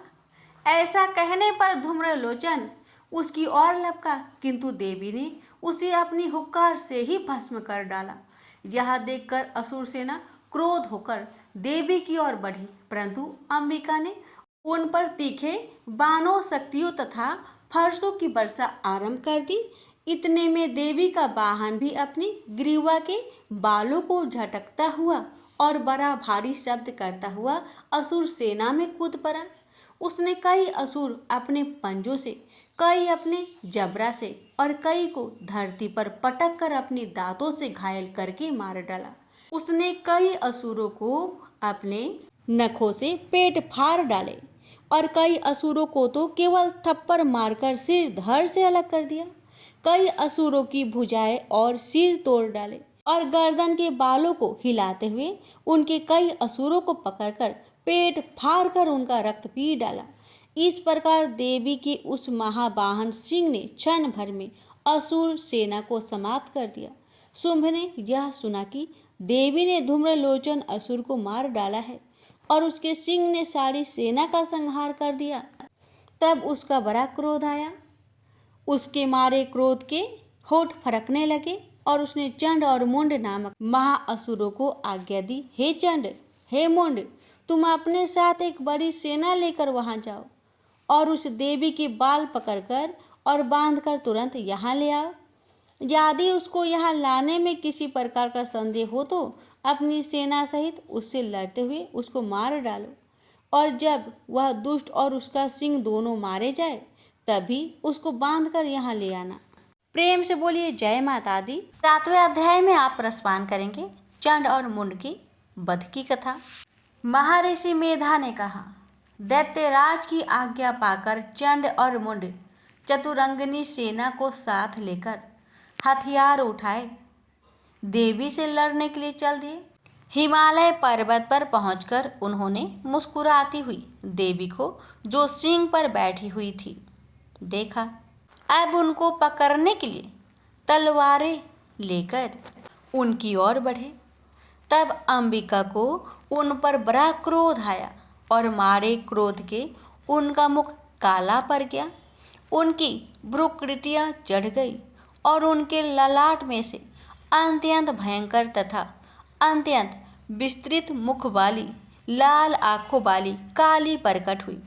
ऐसा कहने पर धूम्रलोचन उसकी ओर लपका, किंतु देवी ने उसे अपनी हुक्कार से ही भस्म कर डाला। यह देखकर असुर सेना क्रोध होकर देवी की ओर बढ़ी, परंतु अंबिका ने उन पर तीखे बाणों, शक्तियों तथा फरसों की वर्षा आरंभ कर दी। इतने में देवी का वाहन भी अपनी ग्रीवा के बालों को झटकता हुआ और बड़ा भारी शब्द करता हुआ असुर सेना में कूद पड़ा। उसने कई असुर अपने पंजों से, कई अपने जबड़ा से और कई को धरती पर पटक कर अपने दांतों से घायल करके मार डाला। उसने कई असुरों को अपने नखों से पेट फाड़ डाले और कई असुरों को तो केवल थप्पड़ मारकर सिर धड़ से अलग कर दिया। कई असुरों की भुजाएं और सिर तोड़ डाले और गर्दन के बालों को हिलाते हुए उनके कई असुरों को पकड़कर पेट फाड़ कर उनका रक्त पी डाला। इस प्रकार देवी के उस महावाहन सिंह ने क्षण भर में असुर सेना को समाप्त कर दिया। शुंभ ने यह सुना कि देवी ने धूम्रलोचन असुर को मार डाला है और उसके सिंह ने सारी सेना का संहार कर दिया। तब उसका बड़ा क्रोध आया। उसके मारे क्रोध के होठ फड़कने लगे और उसने चंड और मुंड नामक महाअसुरों को आज्ञा दी, हे चंड, हे मुंड, तुम अपने साथ एक बड़ी सेना लेकर वहां जाओ और उस देवी के बाल पकड़कर और बांधकर तुरंत यहाँ ले आओ। यदि उसको यहाँ लाने में किसी प्रकार का संदेह हो तो अपनी सेना सहित उससे लड़ते हुए उसको मार डालो, और जब वह दुष्ट और उसका सिंह दोनों मारे जाए तभी उसको बांधकर यहाँ ले आना। प्रेम से बोलिए जय माता दी। 7वें अध्याय में आप रसपान करेंगे चंड और मुंड की वध की कथा। महर्षि मेधा ने कहा, दैत्यराज की आज्ञा पाकर चंड और मुंड चतुरंगिनी सेना को साथ लेकर हथियार उठाए देवी से लड़ने के लिए चल दिए। हिमालय पर्वत पर पहुंचकर उन्होंने मुस्कुराती हुई देवी को, जो सिंह पर बैठी हुई थी, देखा। अब उनको पकड़ने के लिए तलवारें लेकर उनकी ओर बढ़े। तब अंबिका को उन पर बड़ा क्रोध आया और मारे क्रोध के उनका मुख काला पड़ गया, उनकी भ्रुकुटियां चढ़ गई और उनके ललाट में से अत्यंत भयंकर तथा अत्यंत विस्तृत मुख वाली लाल आंखों वाली काली प्रकट हुई,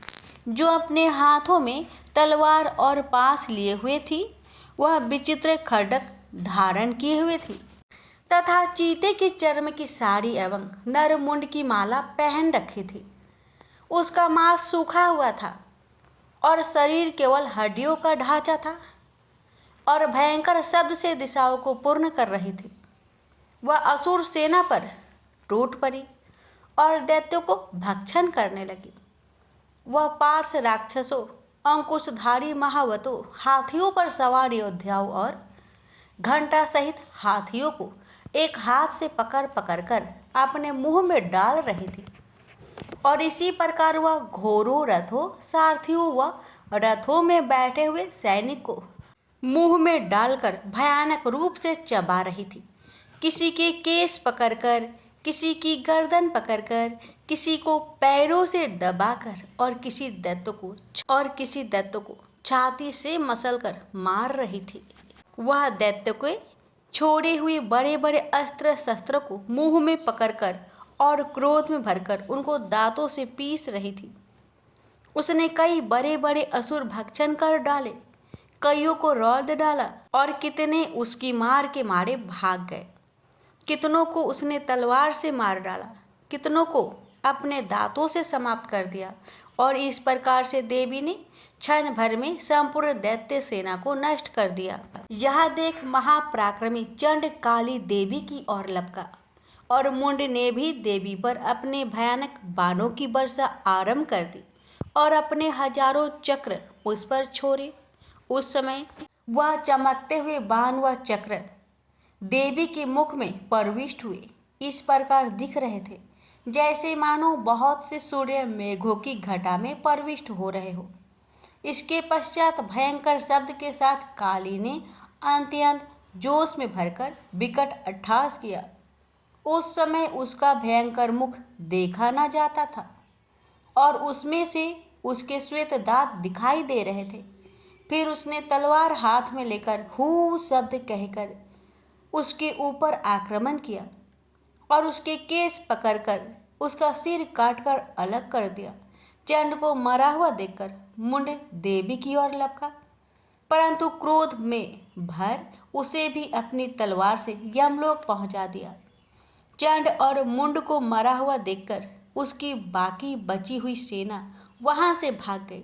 जो अपने हाथों में तलवार और पास लिए हुए थी। वह विचित्र खड्ग धारण किए हुए थी तथा चीते के चर्म की साड़ी एवं नरमुंड की माला पहन रखी थी। उसका मांस सूखा हुआ था और शरीर केवल हड्डियों का ढांचा था और भयंकर शब्द से दिशाओं को पूर्ण कर रही थी। वह असुर सेना पर टूट पड़ी और दैत्यों को भक्षण करने लगी। वह पार्श राक्षसों, अंकुशधारी महावतों, हाथियों पर सवार योद्धाओं और घंटा सहित हाथियों को एक हाथ से पकड़ पकड़ कर अपने मुंह में डाल रही थी, और इसी प्रकार वह घोड़ों, रथों, सारथियों व रथों में बैठे हुए सैनिक को मुंह में डालकर भयानक रूप से चबा रही थी। किसी के केस पकड़कर, किसी की गर्दन पकड़कर, किसी को पैरों से दबाकर और किसी दैत्य को छाती से मसलकर मार रही थी। वह दैत्य के छोड़े हुए बड़े बड़े अस्त्र शस्त्र को मुंह में पकड़कर और क्रोध में भरकर उनको दांतों से पीस रही थी। उसने कई बड़े बड़े असुर भक्षण कर डाले, कईयों को रौंद डाला और कितने उसकी मार के मारे भाग गए। कितनों को उसने तलवार से मार डाला, कितनों को अपने दांतों से समाप्त कर दिया और इस प्रकार से देवी ने क्षण भर में संपूर्ण दैत्य सेना को नष्ट कर दिया। यह देख महापराक्रमी चंड काली देवी की ओर लपका और मुंड ने भी देवी पर अपने भयानक बाणों की वर्षा आरंभ कर दी और अपने हजारों चक्र उस पर छोड़े। उस समय वह चमकते हुए बाण व चक्र देवी के मुख में प्रविष्ट हुए इस प्रकार दिख रहे थे जैसे मानो बहुत से सूर्य मेघों की घटा में प्रविष्ट हो रहे हो। इसके पश्चात भयंकर शब्द के साथ काली ने अत्यंत जोश में भरकर विकट अट्टहास किया। उस समय उसका भयंकर मुख देखा न जाता था और उसमें से उसके श्वेत दांत दिखाई दे रहे थे। फिर उसने तलवार हाथ में लेकर हू शब्द कहकर उसके ऊपर आक्रमण किया और उसके केस पकड़कर उसका सिर काटकर अलग कर दिया। चंड को मरा हुआ देखकर मुंड देवी की ओर लपका, परंतु क्रोध में भर उसे भी अपनी तलवार से यमलोक पहुंचा दिया। चंड और मुंड को मरा हुआ देखकर उसकी बाकी बची हुई सेना वहां से भाग गई।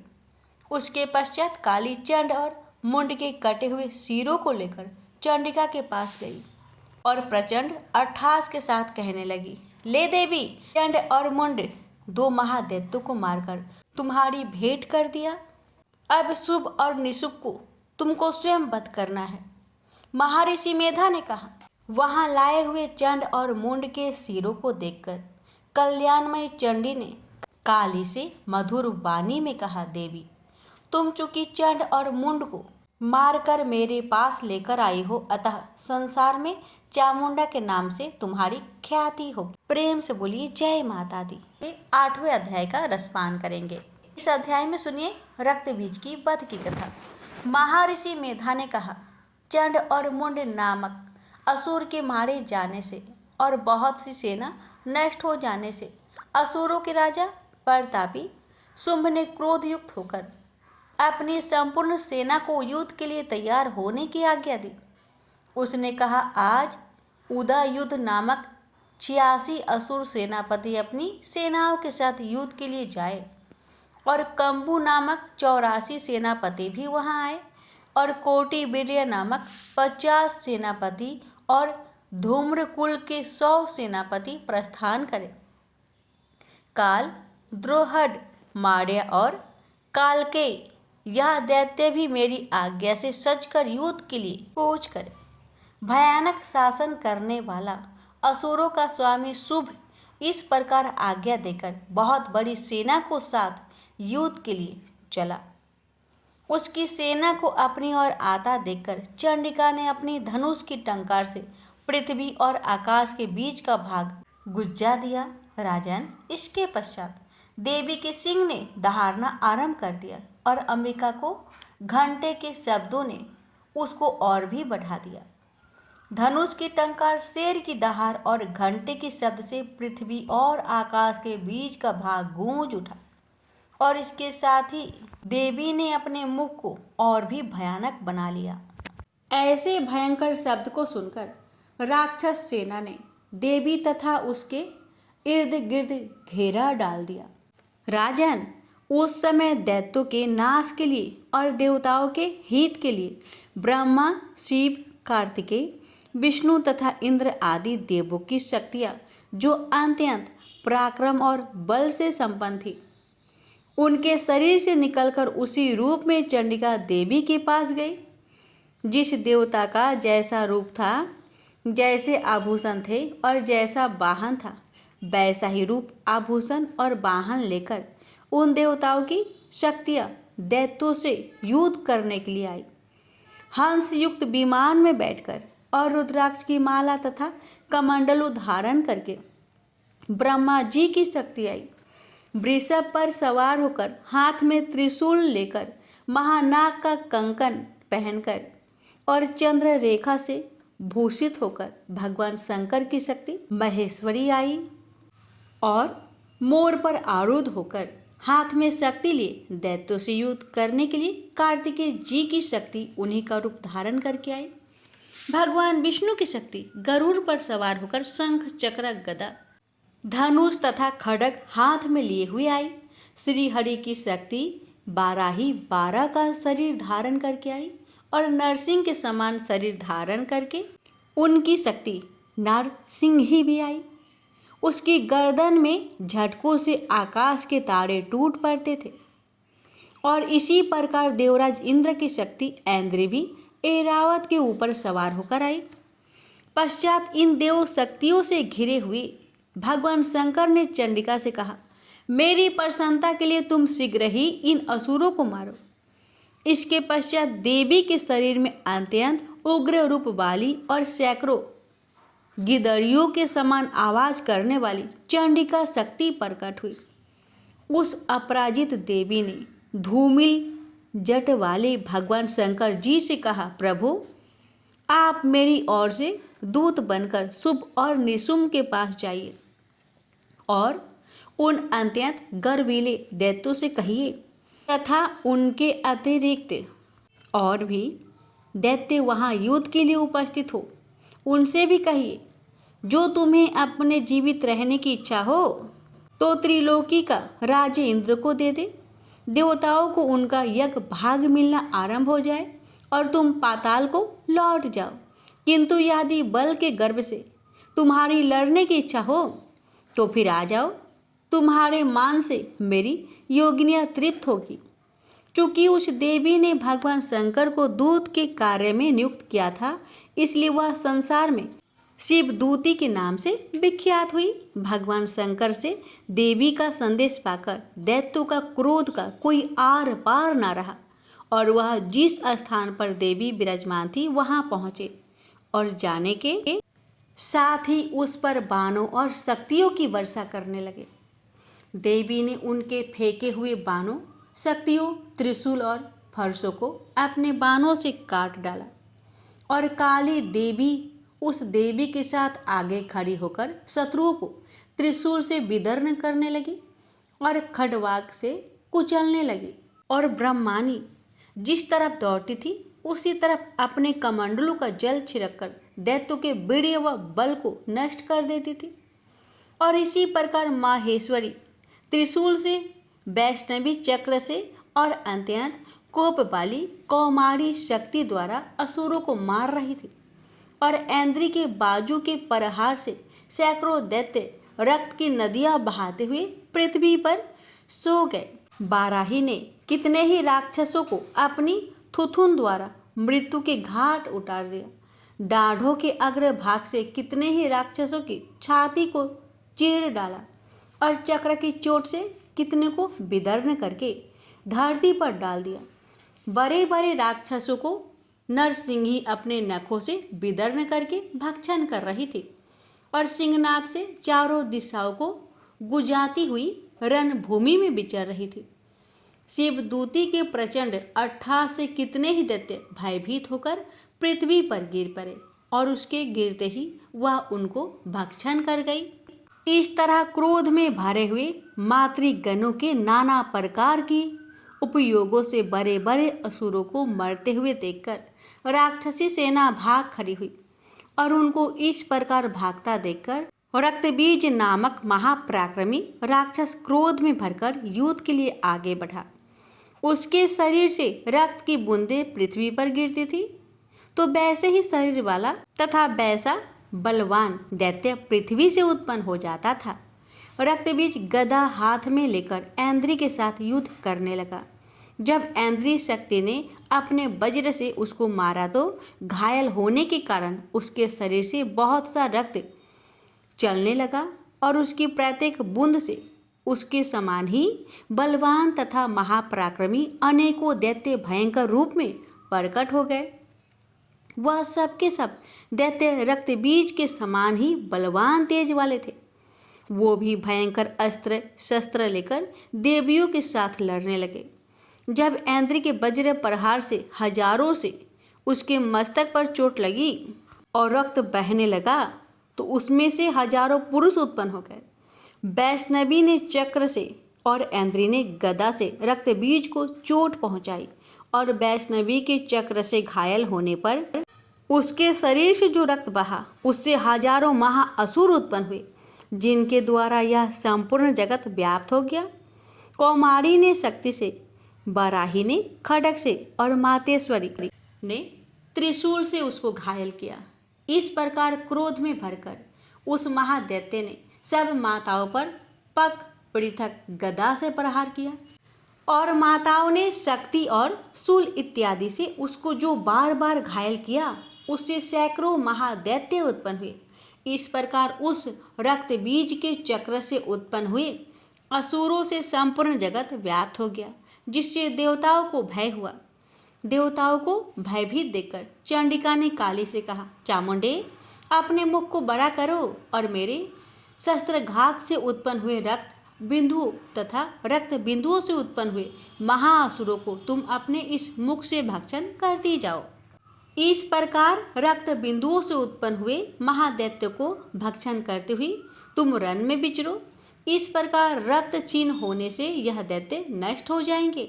उसके पश्चात काली चंड और मुंड के कटे हुए सिरों को लेकर चंडिका के पास गई और प्रचंड अट्टहास के साथ कहने लगी, ले देवी, चंड और मुंड दो महादैत्यों को मारकर तुम्हारी भेंट कर दिया। अब शुभ और निशुभ को तुमको स्वयं वध करना है। महर्षि मेधा ने कहा। वहां लाए हुए चंड और मुंड के सिरों को देखकर कल्याणमयी चंडी ने काली से मधुर वाणी में कहा, देवी, तुम चूंकि चंड और मुंड को मारकर मेरे पास लेकर आई हो, अतः संसार में चामुंडा के नाम से तुम्हारी ख्याति होगी। प्रेम से बोलिए जय माता दी। 8वें अध्याय का रसपान करेंगे। इस अध्याय में सुनिए रक्त बीज की वध की कथा। महर्षि मेधा ने कहा, चंड और मुंड नामक असुर के मारे जाने से और बहुत सी सेना नष्ट हो जाने से असुरों के राजा प्रतापी शुंभ ने क्रोधयुक्त होकर अपनी संपूर्ण सेना को युद्ध के लिए तैयार होने की आज्ञा दी। उसने कहा, आज उदयुद्ध नामक 86 असुर सेनापति अपनी सेनाओं के साथ युद्ध के लिए जाए और कंबू नामक 84 सेनापति भी वहां आए और कोटि वीर्य नामक 50 सेनापति और धूम्रकुल के 100 सेनापति प्रस्थान करें। काल, द्रोहड, मार्य और कालके यह दैत्य भी मेरी आज्ञा से सजकर युद्ध के लिए कूच करे। भयानक शासन करने वाला असुरों का स्वामी शुभ इस प्रकार आज्ञा देकर बहुत बड़ी सेना को साथ युद्ध के लिए चला। उसकी सेना को अपनी ओर आता देखकर चंडिका ने अपनी धनुष की टंकार से पृथ्वी और आकाश के बीच का भाग गुज्जा दिया। राजन, इसके पश्चात देवी के सिंह ने दहाड़ना आरंभ कर दिया और अंबिका को घंटे के शब्दों ने उसको और भी बढ़ा दिया। धनुष की टंकार, शेर की दहाड़ और घंटे के शब्द से पृथ्वी और आकाश के बीच का भाग गूंज उठा और इसके साथ ही देवी ने अपने मुख को और भी भयानक बना लिया। ऐसे भयंकर शब्द को सुनकर राक्षस सेना ने देवी तथा उसके इर्द गिर्द घेरा डाल दिया। राजन, उस समय दैत्यों के नाश के लिए और देवताओं के हित के लिए ब्रह्मा, शिव, कार्तिकेय, विष्णु तथा इंद्र आदि देवों की शक्तियाँ जो अत्यंत पराक्रम और बल से संपन्न थी, उनके शरीर से निकलकर उसी रूप में चंडिका देवी के पास गई। जिस देवता का जैसा रूप था, जैसे आभूषण थे और जैसा वाहन था, वैसा ही रूप, आभूषण और वाहन लेकर उन देवताओं की शक्तियाँ दैत्यों से युद्ध करने के लिए आई। हंस युक्त विमान में बैठकर और रुद्राक्ष की माला तथा कमंडलु धारण करके ब्रह्मा जी की शक्ति आई। वृषभ पर सवार होकर, हाथ में त्रिशूल लेकर, महानाग का कंकन पहनकर और चंद्र रेखा से भूषित होकर भगवान शंकर की शक्ति महेश्वरी आई और मोर पर आरूढ़ होकर हाथ में शक्ति लिए दैत्यों से युद्ध करने के लिए कार्तिकेय जी की शक्ति उन्हीं का रूप धारण करके आई। भगवान विष्णु की शक्ति गरुड़ पर सवार होकर शंख, चक्र, गदा, धनुष तथा खड्ग हाथ में लिए हुए आई। श्री हरि की शक्ति बाराही 12 का शरीर धारण करके आई और नरसिंह के समान शरीर धारण करके उनकी शक्ति नरसिंह ही भी आई। उसकी गर्दन में झटकों से आकाश के तारे टूट पड़ते थे और इसी प्रकार देवराज इंद्र की शक्ति ऐन्द्री भी ऐरावत के ऊपर सवार होकर आई। पश्चात इन देव शक्तियों से घिरे हुए भगवान शंकर ने चंडिका से कहा, मेरी प्रसन्नता के लिए तुम शीघ्र ही इन असुरों को मारो। इसके पश्चात देवी के शरीर में अत्यंत उग्र रूप वाली और सैकड़ों गिदड़ियों के समान आवाज करने वाली चंडिका शक्ति प्रकट हुई। उस अपराजित देवी ने धूमिल जट वाले भगवान शंकर जी से कहा, प्रभु आप मेरी ओर से दूत बनकर शुभ और निशुम्भ के पास जाइए और उन अत्यंत गर्वीले दैत्यों से कहिए तथा उनके अतिरिक्त और भी दैत्य वहाँ युद्ध के लिए उपस्थित हो। उनसे भी कहिए, जो तुम्हें अपने जीवित रहने की इच्छा हो तो त्रिलोकी का राज्य इंद्र को दे दे। देवताओं को उनका यज्ञ भाग मिलना आरंभ हो जाए और तुम पाताल को लौट जाओ। किंतु यदि बल के गर्भ से तुम्हारी लड़ने की इच्छा हो तो फिर आ जाओ, तुम्हारे मान से मेरी योगिनियाँ तृप्त होगी। चूँकि उस देवी ने भगवान शंकर को दूत के कार्य में नियुक्त किया था, इसलिए वह संसार में शिवदूती के नाम से विख्यात हुई। भगवान शंकर से देवी का संदेश पाकर दैत्यों का क्रोध का कोई आर पार न रहा और वह जिस स्थान पर देवी विराजमान थी वहां पहुंचे और जाने के साथ ही उस पर बाणों और शक्तियों की वर्षा करने लगे। देवी ने उनके फेंके हुए बाणों, शक्तियों, त्रिशूल और फरसों को अपने बाणों से काट डाला और काली देवी उस देवी के साथ आगे खड़ी होकर शत्रुओं को त्रिशूल से विदर्न करने लगी और खड्वाक से कुचलने लगी और ब्रह्मानी जिस तरफ दौड़ती थी उसी तरफ अपने कमंडलों का जल छिड़ककर दैत्यों के वीर्य व बल को नष्ट कर देती थी। और इसी प्रकार माहेश्वरी त्रिशूल से, वैष्णवी चक्र से और अत्यंत कोप वाली कौमारी शक्ति द्वारा असुरों को मार रही थी और ऐन्द्री के बाजू के प्रहार से सैकड़ों दैत्य रक्त की नदियां बहाते हुए पृथ्वी पर सो गए। बाराही ने कितने ही राक्षसों को अपनी थुथुन द्वारा मृत्यु के घाट उतार दिया। डाढ़ों के अग्रभाग से कितने ही राक्षसों की छाती को चीर डाला और चक्र की चोट से कितने को विदर्न करके धरती पर डाल दिया। बड़े बड़े राक्षसों को नरसिंही अपने नखों से विदर्न करके भक्षण कर रही थी और सिंहनाद से चारों दिशाओं को गुजाती हुई रणभूमि में विचर रही थी। शिवदूती के प्रचंड अट्ठास से कितने ही दैत्य भयभीत होकर पृथ्वी पर गिर पड़े और उसके गिरते ही वह उनको भक्षण कर गई। इस तरह क्रोध में भरे हुए मातृगणों के नाना प्रकार की उपयोगों से बड़े बड़े असुरों को मरते हुए देखकर राक्षसी सेना भाग खड़ी हुई और उनको इस प्रकार भागता देखकर रक्तबीज नामक महापराक्रमी राक्षस क्रोध में भरकर युद्ध के लिए आगे बढ़ा। उसके शरीर से रक्त की बूंदें पृथ्वी पर गिरती थी तो वैसे ही शरीर वाला तथा वैसा बलवान दैत्य पृथ्वी से उत्पन्न हो जाता था। रक्तबीज गदा हाथ में लेकर ऐन्द्री के साथ युद्ध करने लगा। जब ऐन्द्री शक्ति ने अपने वज्र से उसको मारा तो घायल होने के कारण उसके शरीर से बहुत सा रक्त चलने लगा और उसकी प्रत्येक बूंद से उसके समान ही बलवान तथा महापराक्रमी अनेकों दैत्य भयंकर रूप में प्रकट हो गए। वह सबके सब दैत्य रक्तबीज के समान ही बलवान तेज वाले थे। वो भी भयंकर अस्त्र शस्त्र लेकर देवियों के साथ लड़ने लगे। जब ऐन्द्री के वज्र प्रहार से हजारों से उसके मस्तक पर चोट लगी और रक्त बहने लगा तो उसमें से हजारों पुरुष उत्पन्न हो गए। वैष्णवी ने चक्र से और ऐन्द्री ने गदा से रक्तबीज को चोट पहुंचाई और वैष्णवी के चक्र से घायल होने पर उसके शरीर से जो रक्त बहा उससे हजारों महाअसुर उत्पन्न हुए जिनके द्वारा यह संपूर्ण जगत व्याप्त हो गया। कौमारी ने शक्ति से, बराही ने खड्ग से और मातेश्वरी ने त्रिशूल से उसको घायल किया। इस प्रकार क्रोध में भरकर उस महादैत्य ने सब माताओं पर पग पृथक गदा से प्रहार किया और माताओं ने शक्ति और शूल इत्यादि से उसको जो बार बार घायल किया, उससे सैकड़ों महादैत्य उत्पन्न हुए। इस प्रकार उस रक्त बीज के चक्र से उत्पन्न हुए असुरों से संपूर्ण जगत व्याप्त हो गया, जिससे देवताओं को भय हुआ। देवताओं को भयभीत देखकर चंडिका ने काली से कहा, चामुंडे, अपने मुख को बड़ा करो और मेरे शस्त्रघात से उत्पन्न हुए रक्त बिंदुओं तथा रक्त बिंदुओं से उत्पन्न हुए महाअसुरों को तुम अपने इस मुख से भक्षण करती जाओ। इस प्रकार रक्त बिंदुओं से उत्पन्न हुए महादैत्य को भक्षण करते हुए तुम रण में विचरो। इस प्रकार रक्त चिन्ह होने से यह दैत्य नष्ट हो जाएंगे।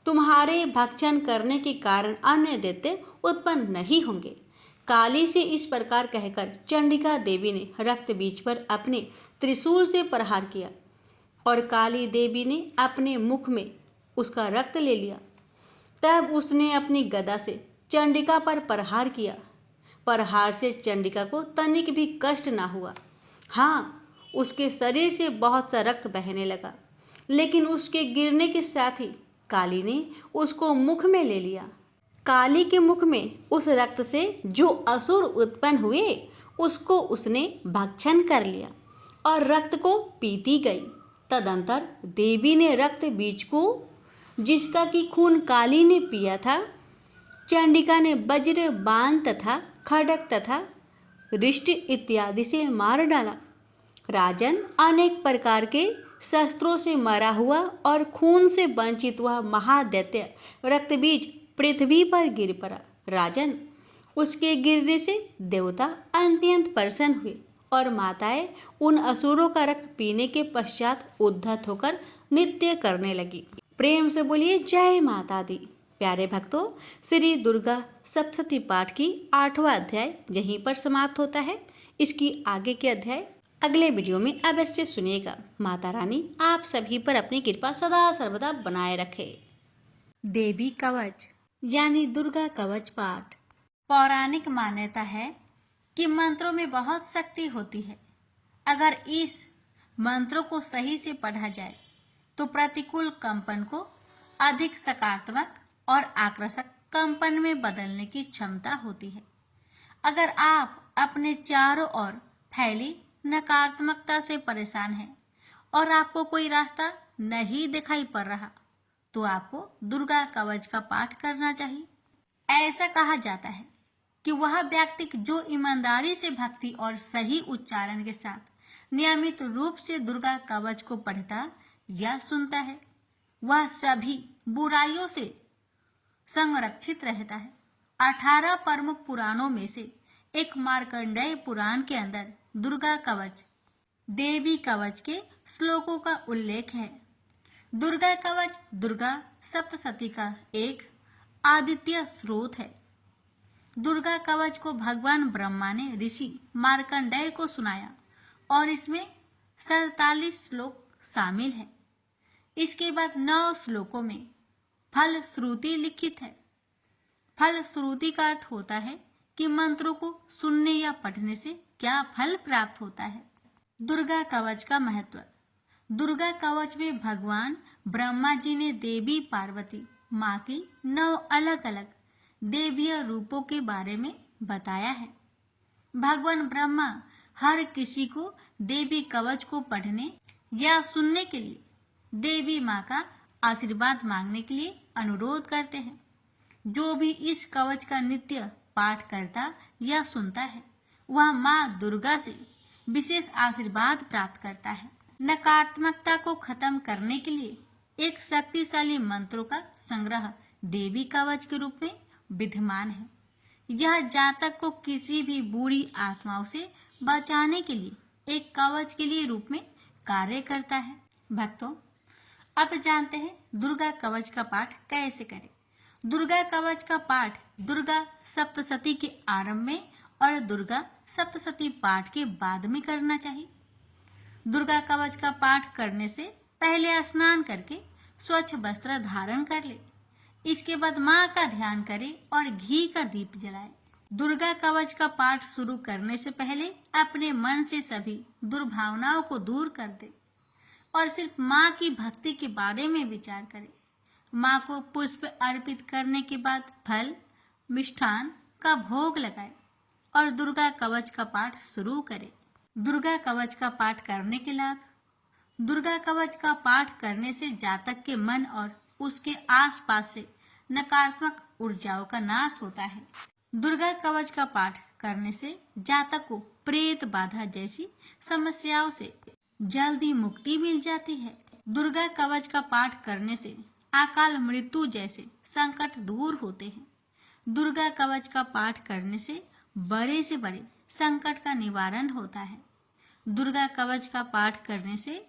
तुम्हारे भक्षण करने के कारण अन्य दैत्य उत्पन्न नहीं होंगे। काली से इस प्रकार कहकर चंडिका देवी ने रक्त बीज पर अपने त्रिशूल से प्रहार किया और काली देवी ने अपने मुख में उसका रक्त ले लिया। तब उसने अपनी गदा से चंडिका पर प्रहार किया। प्रहार से चंडिका को तनिक भी कष्ट ना हुआ। हाँ, उसके शरीर से बहुत सा रक्त बहने लगा, लेकिन उसके गिरने के साथ ही काली ने उसको मुख में ले लिया। काली के मुख में उस रक्त से जो असुर उत्पन्न हुए, उसको उसने भक्षण कर लिया और रक्त को पीती गई। तदंतर देवी ने रक्त बीज को, जिसका कि खून काली ने पिया था, चंडिका ने वज्र, बाण तथा खड्ग तथा रिष्ट इत्यादि से मार डाला। राजन, अनेक प्रकार के शस्त्रों से मरा हुआ और खून से वंचित हुआ महादैत्य रक्तबीज पृथ्वी पर गिर पड़ा। राजन, उसके गिरने से देवता अत्यंत प्रसन्न हुए और माताएं उन असुरों का रक्त पीने के पश्चात उद्धत होकर नृत्य करने लगी। प्रेम से बोलिए जय माता दी। प्यारे भक्तों, श्री दुर्गा सप्तशती पाठ की 8वां अध्याय यहीं पर समाप्त होता है। इसकी आगे के अध्याय अगले वीडियो में अवश्य सुनिएगा। माता रानी आप सभी पर अपनी कृपा सदा सर्वदा बनाए रखे। देवी कवच यानी दुर्गा कवच पाठ। पौराणिक मान्यता है कि मंत्रों में बहुत शक्ति होती है। अगर इस मंत्रों को सही से पढ़ा जाए तो प्रतिकूल कंपन को अधिक सकारात्मक और आकर्षक कंपन में बदलने की क्षमता होती है। अगर आप अपने चारों ओर फैली नकारात्मकता से परेशान हैं और आपको कोई रास्ता नहीं दिखाई पड़ रहा, तो आपको दुर्गा कवच का पाठ करना चाहिए। ऐसा कहा जाता है कि वह व्यक्ति जो ईमानदारी से भक्ति और सही उच्चारण के साथ नियमित रूप से दुर्गा कवच को पढ़ता या सुनता है, वह सभी बुराइयों से संरक्षित रहता है। 18 प्रमुख पुराणों में से एक मार्कंडेय पुराण के अंदर दुर्गा कवच, देवी कवच के श्लोकों का उल्लेख है। दुर्गा कवच दुर्गा सप्तशती का एक आदित्य स्रोत है। दुर्गा कवच को भगवान ब्रह्मा ने ऋषि मार्कंडेय को सुनाया और इसमें 47 श्लोक शामिल है। इसके बाद 9 श्लोकों में फल श्रुति लिखित है। फल श्रुति का अर्थ होता है कि मंत्रों को सुनने या पढ़ने से क्या फल प्राप्त होता है। दुर्गा कवच का महत्व। दुर्गा कवच में भगवान ब्रह्मा जी ने देवी पार्वती माँ की 9 अलग अलग देवीय रूपों के बारे में बताया है। भगवान ब्रह्मा हर किसी को देवी कवच को पढ़ने या सुनने के लिए देवी माँ का आशीर्वाद मांगने के लिए अनुरोध करते हैं। जो भी इस कवच का नित्य पाठ करता या सुनता है, वह माँ दुर्गा से विशेष आशीर्वाद प्राप्त करता है। नकारात्मकता को खत्म करने के लिए एक शक्तिशाली मंत्रों का संग्रह देवी कवच के रूप में विद्यमान है। यह जातक को किसी भी बुरी आत्माओं से बचाने के लिए एक कवच के लिए रूप में कार्य करता है। भक्तों, अब जानते हैं दुर्गा कवच का पाठ कैसे करें। दुर्गा कवच का पाठ दुर्गा सप्तशती के आरंभ में और दुर्गा सप्तशती पाठ के बाद में करना चाहिए। दुर्गा कवच का पाठ करने से पहले स्नान करके स्वच्छ वस्त्र धारण कर ले। इसके बाद माँ का ध्यान करे और घी का दीप जलाए। दुर्गा कवच का पाठ शुरू करने से पहले अपने मन से सभी दुर्भावनाओं को दूर कर दे और सिर्फ माँ की भक्ति के बारे में विचार करे। माँ को पुष्प अर्पित करने के बाद फल मिष्ठान का भोग लगाए और दुर्गा कवच का पाठ शुरू करे। दुर्गा कवच का पाठ करने के लाभ। दुर्गा कवच का पाठ करने से जातक के मन और उसके आसपास से नकारात्मक ऊर्जाओं का नाश होता है। दुर्गा कवच का पाठ करने से जातक को प्रेत बाधा जैसी समस्याओं से जल्दी मुक्ति मिल जाती है। दुर्गा कवच का पाठ करने से अकाल मृत्यु जैसे संकट दूर होते हैं। दुर्गा कवच का पाठ करने से बड़े से बड़े संकट का निवारण होता है। दुर्गा कवच का पाठ करने से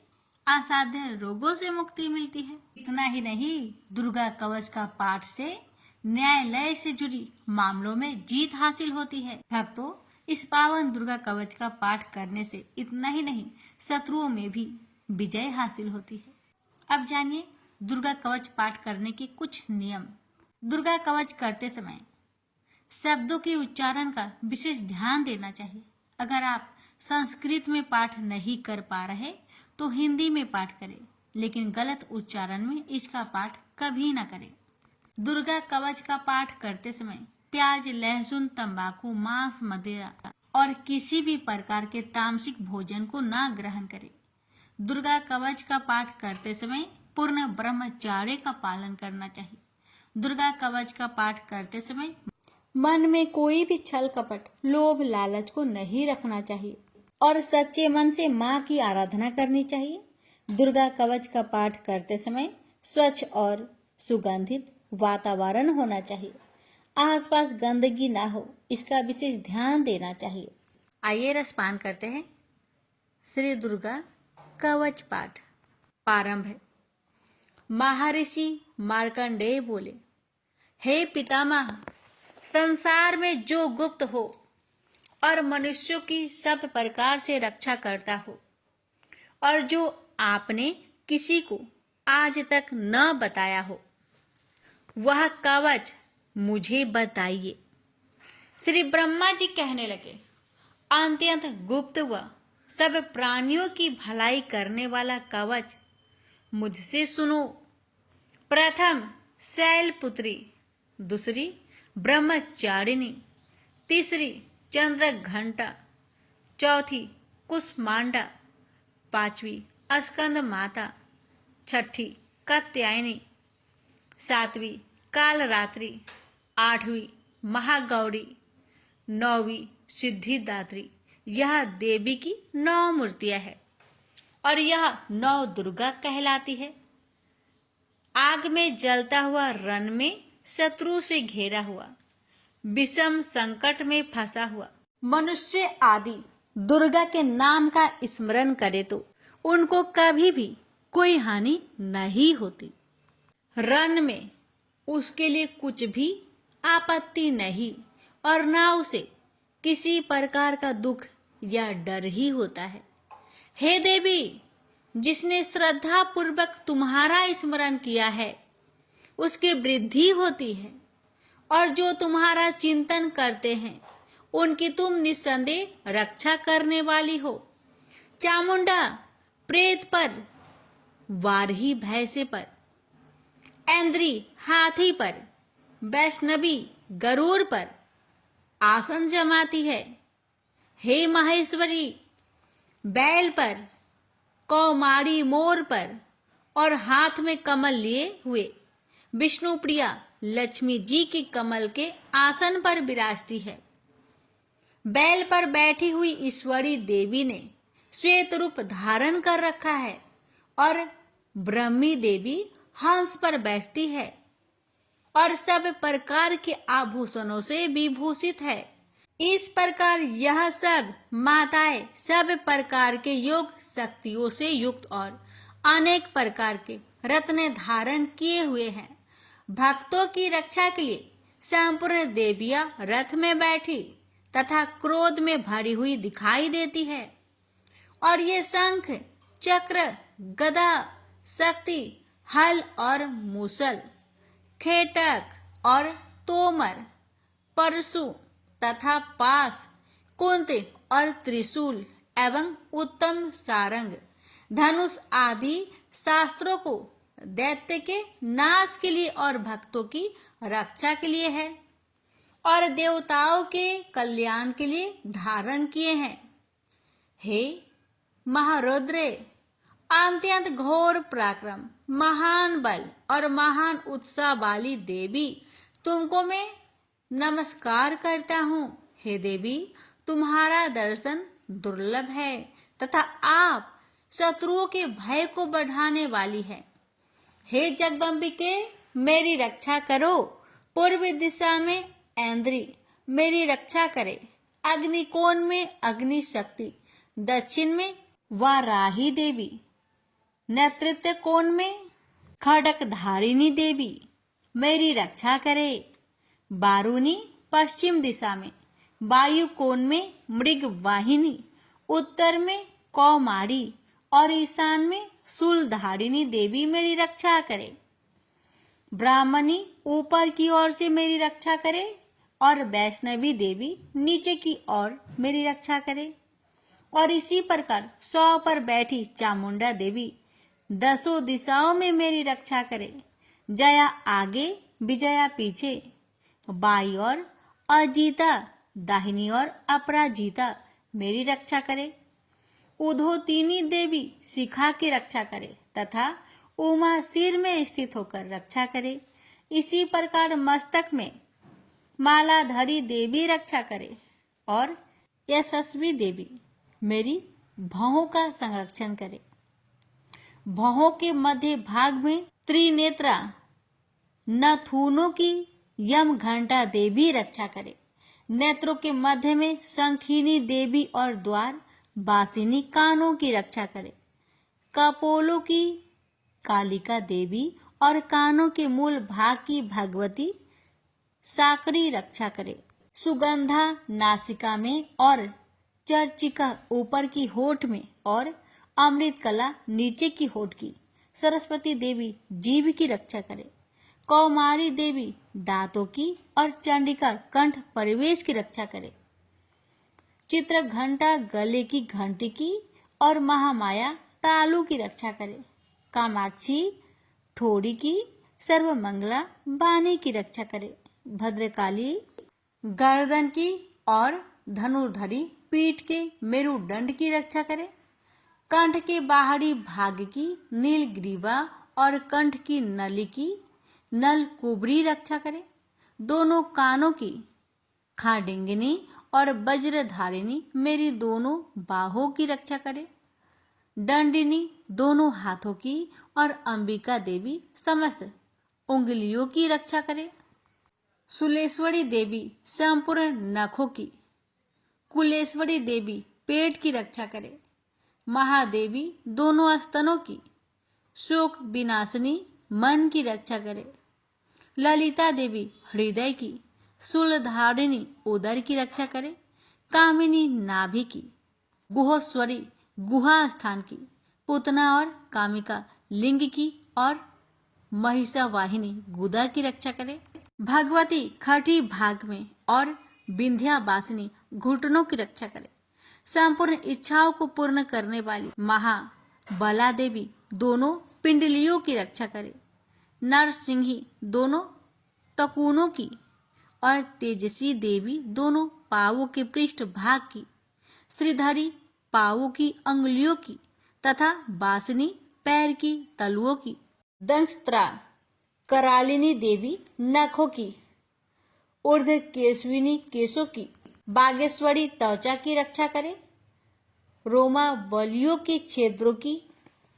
असाध्य रोगों से मुक्ति मिलती है। इतना ही नहीं, दुर्गा कवच का पाठ से न्यायालय से जुड़ी मामलों में जीत हासिल होती है। भक्तों, इस पावन दुर्गा कवच का पाठ करने से इतना ही नहीं, शत्रुओं में भी विजय हासिल होती है। अब जानिए दुर्गा कवच पाठ करने के कुछ नियम। दुर्गा कवच करते समय शब्दों के उच्चारण का विशेष ध्यान देना चाहिए। अगर आप संस्कृत में पाठ नहीं कर पा रहे तो हिंदी में पाठ करें, लेकिन गलत उच्चारण में इसका पाठ कभी ना करें। दुर्गा कवच का पाठ करते समय प्याज, लहसुन, तंबाकू, मांस, मदिरा और किसी भी प्रकार के तामसिक भोजन को ना ग्रहण करें। दुर्गा कवच का पाठ करते समय पूर्ण ब्रह्मचर्य का पालन करना चाहिए। दुर्गा कवच का पाठ करते समय मन में कोई भी छल कपट, लोभ, लालच को नहीं रखना चाहिए और सच्चे मन से माँ की आराधना करनी चाहिए। दुर्गा कवच का पाठ करते समय स्वच्छ और सुगंधित वातावरण होना चाहिए। आसपास गंदगी ना हो, इसका विशेष ध्यान देना चाहिए। आइए रसपान करते हैं। श्री दुर्गा कवच पाठ प्रारंभ है। महर्षि मार्कंडेय बोले, हे पितामह, संसार में जो गुप्त हो और मनुष्यों की सब प्रकार से रक्षा करता हो और जो आपने किसी को आज तक न बताया हो, वह कवच मुझे बताइए। श्री ब्रह्मा जी कहने लगे, अत्यंत गुप्त व सब प्राणियों की भलाई करने वाला कवच मुझसे सुनो। प्रथम शैलपुत्री, दूसरी ब्रह्मचारिणी, तीसरी चंद्र घंटा, चौथी कुष्मांडा, पांचवी स्कंद माता, छठी कात्यायनी, सातवीं कालरात्रि, आठवीं महागौरी, नौवीं सिद्धिदात्री। यह देवी की 9 मूर्तियां हैं और यह 9 दुर्गा कहलाती है। आग में जलता हुआ रण में शत्रु से घेरा हुआ, विषम संकट में फंसा हुआ मनुष्य आदि दुर्गा के नाम का स्मरण करे तो उनको कभी भी कोई हानि नहीं होती। रण में उसके लिए कुछ भी आपत्ति नहीं और ना उसे किसी प्रकार का दुख या डर ही होता है। हे देवी, जिसने श्रद्धा पूर्वक तुम्हारा स्मरण किया है उसकी वृद्धि होती है और जो तुम्हारा चिंतन करते हैं उनकी तुम निस्संदेह रक्षा करने वाली हो। चामुंडा प्रेत पर, वारही भैंसे पर, ऐन्द्री हाथी पर, वैष्णवी गरुड़ पर आसन जमाती है। हे महेश्वरी, बैल पर, कौमारी मोर पर और हाथ में कमल लिए हुए विष्णु प्रिया लक्ष्मी जी की कमल के आसन पर विराजती है। बैल पर बैठी हुई ईश्वरी देवी ने श्वेत रूप धारण कर रखा है और ब्रह्मी देवी हंस पर बैठती है और सब प्रकार के आभूषणों से विभूषित है। इस प्रकार यह सब माताएं सब प्रकार के योग शक्तियों से युक्त और अनेक प्रकार के रत्न धारण किए हुए हैं। भक्तों की रक्षा के लिए संपूर्ण देवियां रथ में बैठी तथा क्रोध में भरी हुई दिखाई देती है और ये शंख, चक्र, गदा, शक्ति हल और मूसल, खेटक और तोमर, परशु तथा पास, कुंत और त्रिशूल एवं उत्तम सारंग, धनुष आदि शास्त्रों को दैत्य के नाश के लिए और भक्तों की रक्षा के लिए है और देवताओं के कल्याण के लिए धारण किए हैं। हे महारुद्रे, अत्यंत घोर पराक्रम, महान बल और महान उत्साह वाली देवी, तुमको मैं नमस्कार करता हूँ। हे देवी, तुम्हारा दर्शन दुर्लभ है तथा आप शत्रुओं के भय को बढ़ाने वाली है। हे जगदम्बिके, मेरी रक्षा करो। पूर्व दिशा में ऐन्द्री मेरी रक्षा करे, अग्निकोण में अग्नि शक्ति, दक्षिण में वाराही देवी, नेतृत्व कोण में खड़क धारिणी देवी मेरी रक्षा करे। बारूनी पश्चिम दिशा में, वायु कोण में मृग वाहिनी, उत्तर में कौमारी और ईशान में शूलधारिणी देवी मेरी रक्षा करे। ब्राह्मणी ऊपर की ओर से मेरी रक्षा करे और वैष्णवी देवी नीचे की ओर मेरी रक्षा करे। और इसी प्रकार 100 पर बैठी चामुंडा देवी 10 दिशाओं में मेरी रक्षा करे। जया आगे, विजया पीछे, बाई और अजीता, दाहिनी और अपराजिता मेरी रक्षा करे। उधोतिनी देवी शिखा की रक्षा करे तथा उमा सिर में स्थित होकर रक्षा करे। इसी प्रकार मस्तक में मालाधरी देवी रक्षा करे और यशस्वी देवी मेरी भौहों का संरक्षण करे। भौहों के मध्य भाग में त्रिनेत्रा नथुनों की यम घंटा देवी रक्षा करे। नेत्रों के मध्य में शंखिनी देवी और द्वार बासिनी कानों की रक्षा करे। कपोलों की कालिका देवी और कानों के मूल भाग की भगवती साकरी रक्षा करे। सुगंधा नासिका में और चर्चिका ऊपर की होठ में और अमृत कला नीचे की होठ की, सरस्वती देवी जीभ की रक्षा करे। कौमारी देवी दांतों की और चंडिका कंठ परिवेश की रक्षा करे। चित्र घंटा गले की घंटी की और महामाया तालू की रक्षा करे। कामाक्षी ठोड़ी की, सर्वमंगला बानी की रक्षा करे। भद्रकाली गर्दन की और धनुर्धरी पीठ के मेरुदंड की रक्षा करे। कंठ के बाहरी भाग की नीलग्रीवा और कंठ की नली की नलकुबरी रक्षा करे। दोनों कानों की खाडिंगिनी और वज्रधारिणी मेरी दोनों बाहों की रक्षा करे। दंडिनी दोनों हाथों की और अंबिका देवी समस्त उंगलियों की रक्षा करे। सुलेश्वरी देवी संपूर्ण नखों की, कुलेश्वरी देवी पेट की रक्षा करे। महादेवी दोनों स्तनों की, शोक विनाशिनी मन की रक्षा करे। ललिता देवी हृदय की, शूलधारिणी उदर की रक्षा करे। कामिनी नाभि की, गुहोश्वरी गुहा स्थान की, पुतना और कामिका लिंग की और महिषावाहिनी गुदा की रक्षा करे। भगवती खटी भाग में और विंध्यावासिनी घुटनों की रक्षा करे। संपूर्ण इच्छाओं को पूर्ण करने वाली महाबला देवी दोनों पिंडलियों की रक्षा करे। नरसिंही दोनों टकुनों की और तेजसी देवी दोनों पावों के पृष्ठ भाग की, श्रीधरी पावों की अंगुलियों की तथा बासनी पैर की तलुओं की। दंष्ट्रा करालिनी देवी नखों की, ऊर्ध केशविनी केशों की, बागेश्वरी त्वचा की रक्षा करे। रोमा बलियों के छेद्रों की,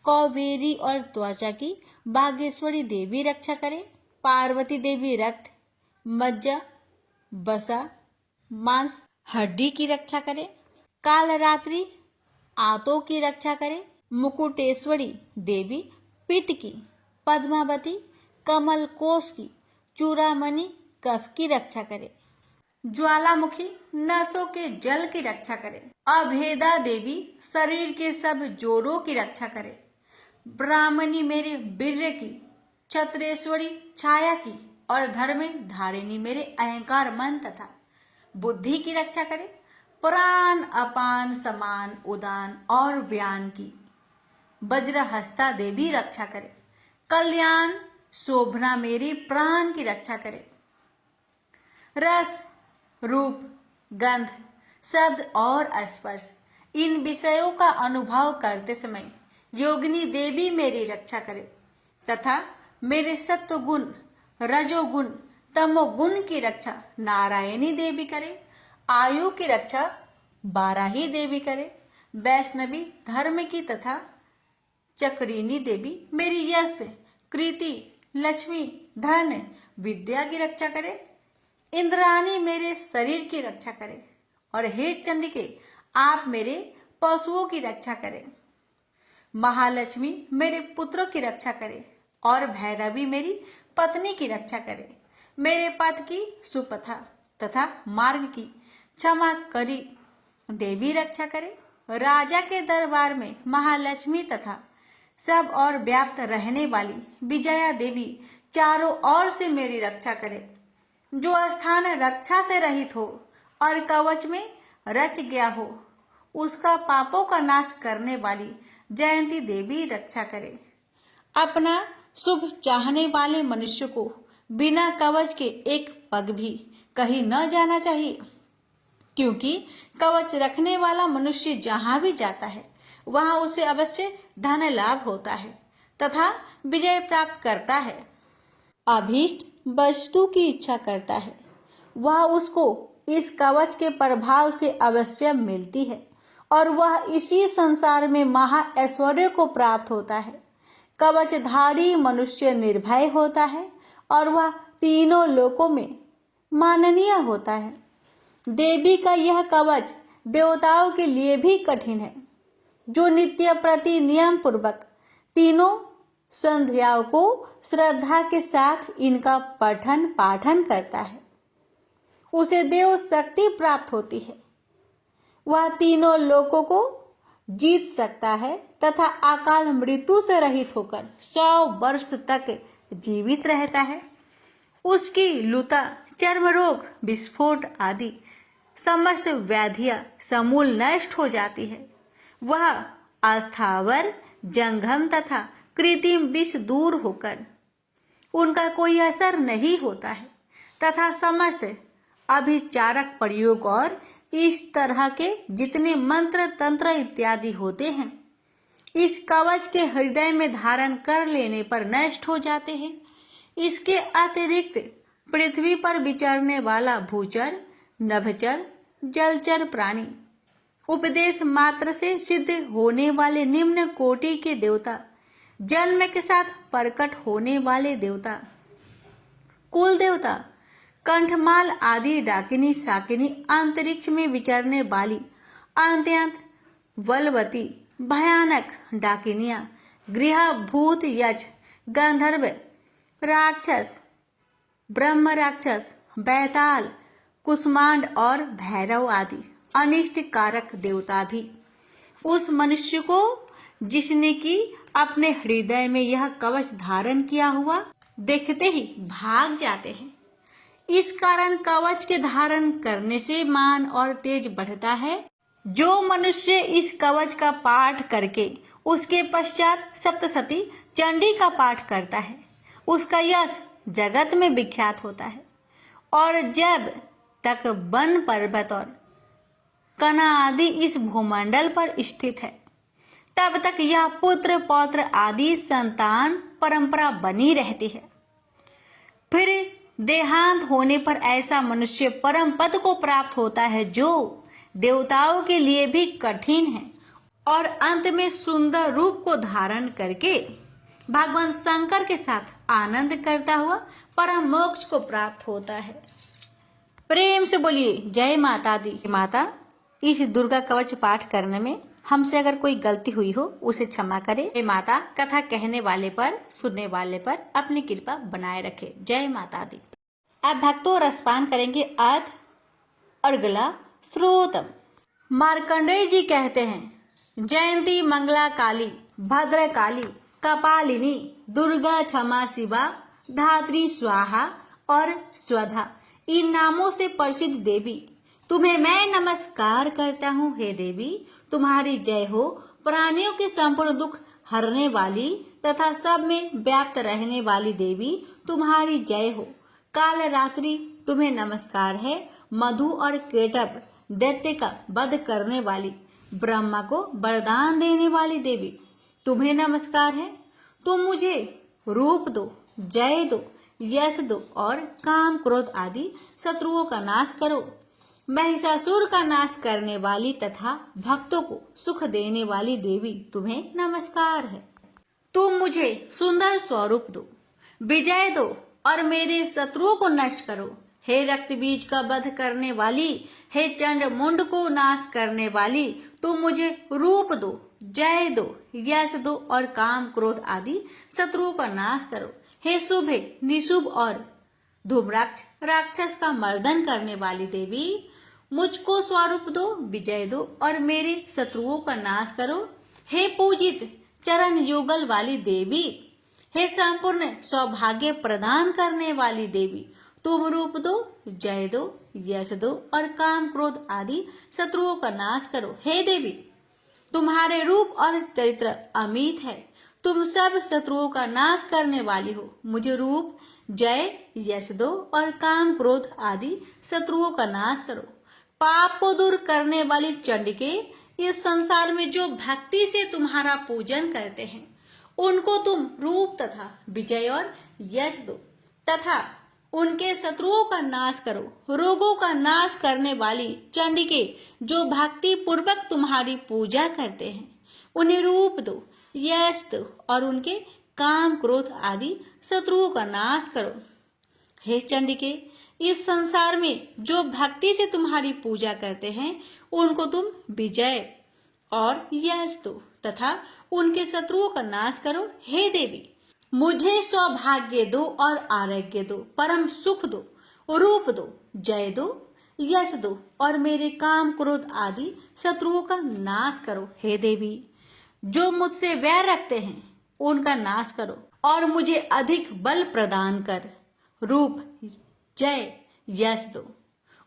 कौबेरी और त्वचा की बागेश्वरी देवी रक्षा करे। पार्वती देवी रक्त, मज्जा, बसा, मांस, हड्डी की रक्षा करे। कालरात्रि आंतों की रक्षा करे। मुकुटेश्वरी देवी पित्त की, पद्मावती कमल कोश की, चूड़ामणि कफ की रक्षा करे। ज्वालामुखी नसों के जल की रक्षा करे। अभेदा देवी शरीर के सब जोड़ों की रक्षा करे। ब्राह्मणी मेरे वीर्य की, क्षत्रेश्वरी छाया की और धर्म धारिणी मेरे अहंकार मन तथा बुद्धि की रक्षा करे। प्राण अपान समान उदान और व्यान की वज्रहस्ता देवी रक्षा करे। कल्याण शोभना मेरी प्राण की रक्षा करे। रस रूप गंध शब्द और स्पर्श इन विषयों का अनुभव करते समय योगिनी देवी मेरी रक्षा करे तथा मेरे सत्व गुण रजोगुण तमोगुण की रक्षा नारायणी देवी करे। आयु की रक्षा बाराही देवी करे। वैष्णवी धर्म की तथा चक्रिनी देवी मेरी यश कृति लक्ष्मी धन विद्या की रक्षा करे। इंद्राणी मेरे शरीर की रक्षा करे और हे चंडिके आप मेरे पशुओं की रक्षा करें। महालक्ष्मी मेरे पुत्रों की रक्षा करे और भैरवी मेरी पत्नी की रक्षा करे। मेरे पथ की सुपथा तथा मार्ग की क्षमा करी देवी रक्षा करे। राजा के दरबार में महालक्ष्मी तथा सब और व्याप्त रहने वाली विजया देवी चारों ओर से मेरी रक्षा करे। जो स्थान रक्षा से रहित हो और कवच में रच गया हो उसका पापों का नाश करने वाली जयंती देवी रक्षा करे। अपना शुभ चाहने वाले मनुष्य को बिना कवच के एक पग भी कहीं न जाना चाहिए, क्योंकि कवच रखने वाला मनुष्य जहां भी जाता है वहां उसे अवश्य धन लाभ होता है तथा विजय प्राप्त करता है। अभीष्ट वस्तु की इच्छा करता है वह उसको इस कवच के प्रभाव से अवश्य मिलती है और वह इसी संसार में महा ऐश्वर्य को प्राप्त होता है। कवचधारी मनुष्य निर्भय होता है और वह तीनों लोकों में माननीय होता है। देवी का यह कवच देवताओं के लिए भी कठिन है। जो नित्य प्रति नियम पूर्वक तीनों संध्याओं को श्रद्धा के साथ इनका पठन पाठन करता है उसे देव शक्ति प्राप्त होती है। वह तीनों लोकों को जीत सकता है तथा अकाल मृत्यु से रहित होकर 100 वर्ष तक जीवित रहता है। उसकी लुता चर्म रोग विस्फोट आदि समस्त व्याधियां समूल नष्ट हो जाती है। वह अस्थावर जंगम तथा कृत्रिम विष दूर होकर उनका कोई असर नहीं होता है तथा समस्त अभिचारक प्रयोग और इस तरह के जितने मंत्र तंत्र इत्यादि होते हैं इस कवच के हृदय में धारण कर लेने पर नष्ट हो जाते हैं। इसके अतिरिक्त पृथ्वी पर विचरने वाला भूचर नभचर जलचर प्राणी उपदेश मात्र से सिद्ध होने वाले निम्न कोटि के देवता जन्म के साथ प्रकट होने वाले देवता कुल देवता कंठमाल आदि डाकिनी शाकिनी अंतरिक्ष में विचरने वाली अत्यंत बलवती भयानक डाकिनियां गृह भूत यक्ष गंधर्व राक्षस ब्रह्म राक्षस बैताल कुष्मांड और भैरव आदि अनिष्ट कारक देवता भी उस मनुष्य को जिसने की अपने हृदय में यह कवच धारण किया हुआ देखते ही भाग जाते हैं। इस कारण कवच के धारण करने से मान और तेज बढ़ता है। जो मनुष्य इस कवच का पाठ करके उसके पश्चात सप्तशती चंडी का पाठ करता है उसका यश जगत में विख्यात होता है। और जब तक वन पर्वत और कना आदि इस भूमंडल पर स्थित है तब तक यह पुत्र पौत्र आदि संतान परंपरा बनी रहती है। फिर देहांत होने पर ऐसा मनुष्य परम पद को प्राप्त होता है जो देवताओं के लिए भी कठिन है और अंत में सुंदर रूप को धारण करके भगवान शंकर के साथ आनंद करता हुआ परम मोक्ष को प्राप्त होता है। प्रेम से बोलिए जय माता दी। माता इस दुर्गा कवच पाठ करने में हमसे अगर कोई गलती हुई हो उसे क्षमा करे। जय माता कथा कहने वाले पर सुनने वाले पर अपनी कृपा बनाए रखे। जय माता दी। अब भक्तों रसपान करेंगे अर्थ और गला स्रोतम। मार्कंडेय जी कहते हैं जयंती मंगला काली भद्र काली कपालिनी, दुर्गा, क्षमा, शिवा, धात्री, स्वाहा और स्वधा इन नामों से प्रसिद्ध देवी तुम्हें मैं नमस्कार करता हूँ। हे देवी, तुम्हारी जय हो। प्राणियों के संपूर्ण दुख हरने वाली तथा सब में व्याप्त रहने वाली देवी तुम्हारी जय हो। काल रात्रि तुम्हें नमस्कार है। मधु और केटभ दैत्य का वध करने वाली, ब्रह्मा को वरदान देने वाली देवी तुम्हें नमस्कार है। तुम मुझे रूप दो, जय दो, यश दो और काम क्रोध आदि शत्रुओं का नाश करो। महिषासुर का नाश करने वाली तथा भक्तों को सुख देने वाली देवी तुम्हें नमस्कार है। तुम मुझे सुंदर स्वरूप दो, विजय दो और मेरे शत्रुओं को नष्ट करो। हे रक्त बीज का वध करने वाली, हे चंड मुंड को नाश करने वाली, तुम मुझे रूप दो, जय दो, यश दो और काम क्रोध आदि शत्रुओं का नाश करो। हे शुभ, निशुभ और धूम्राक्ष राक्षस का मर्दन करने वाली देवी, मुझको स्वरूप दो, विजय दो और मेरे शत्रुओं का नाश करो। हे पूजित चरण युगल वाली देवी, हे संपूर्ण सौभाग्य प्रदान करने वाली देवी, तुम रूप दो, जय दो, यश दो और काम क्रोध आदि शत्रुओं का नाश करो। हे देवी, तुम्हारे रूप और चरित्र अमित है। तुम सब शत्रुओं का नाश करने वाली हो। मुझे रूप, जय, यश दो और काम क्रोध आदि शत्रुओं का नाश करो। पाप को दूर करने वाली चंडिके, इस संसार में जो भक्ति से तुम्हारा पूजन करते हैं उनको तुम रूप तथा विजय और यश दो तथा उनके शत्रुओं का नाश करो। रोगों का नाश करने वाली चंडिके, जो भक्ति पूर्वक तुम्हारी पूजा करते हैं उन्हें रूप दो, यश दो और उनके काम क्रोध आदि शत्रुओं का नाश करो। हे चंडिके, इस संसार में जो भक्ति से तुम्हारी पूजा करते हैं उनको तुम विजय और यश दो तथा उनके शत्रुओं का नाश करो। हे देवी, मुझे सौभाग्य दो और आरोग्य दो, परम सुख दो, रूप दो, जय दो, यश दो और मेरे काम क्रोध आदि शत्रुओं का नाश करो। हे देवी, जो मुझसे वैर रखते हैं उनका नाश करो और मुझे अधिक बल प्रदान कर रूप, जय, यश दो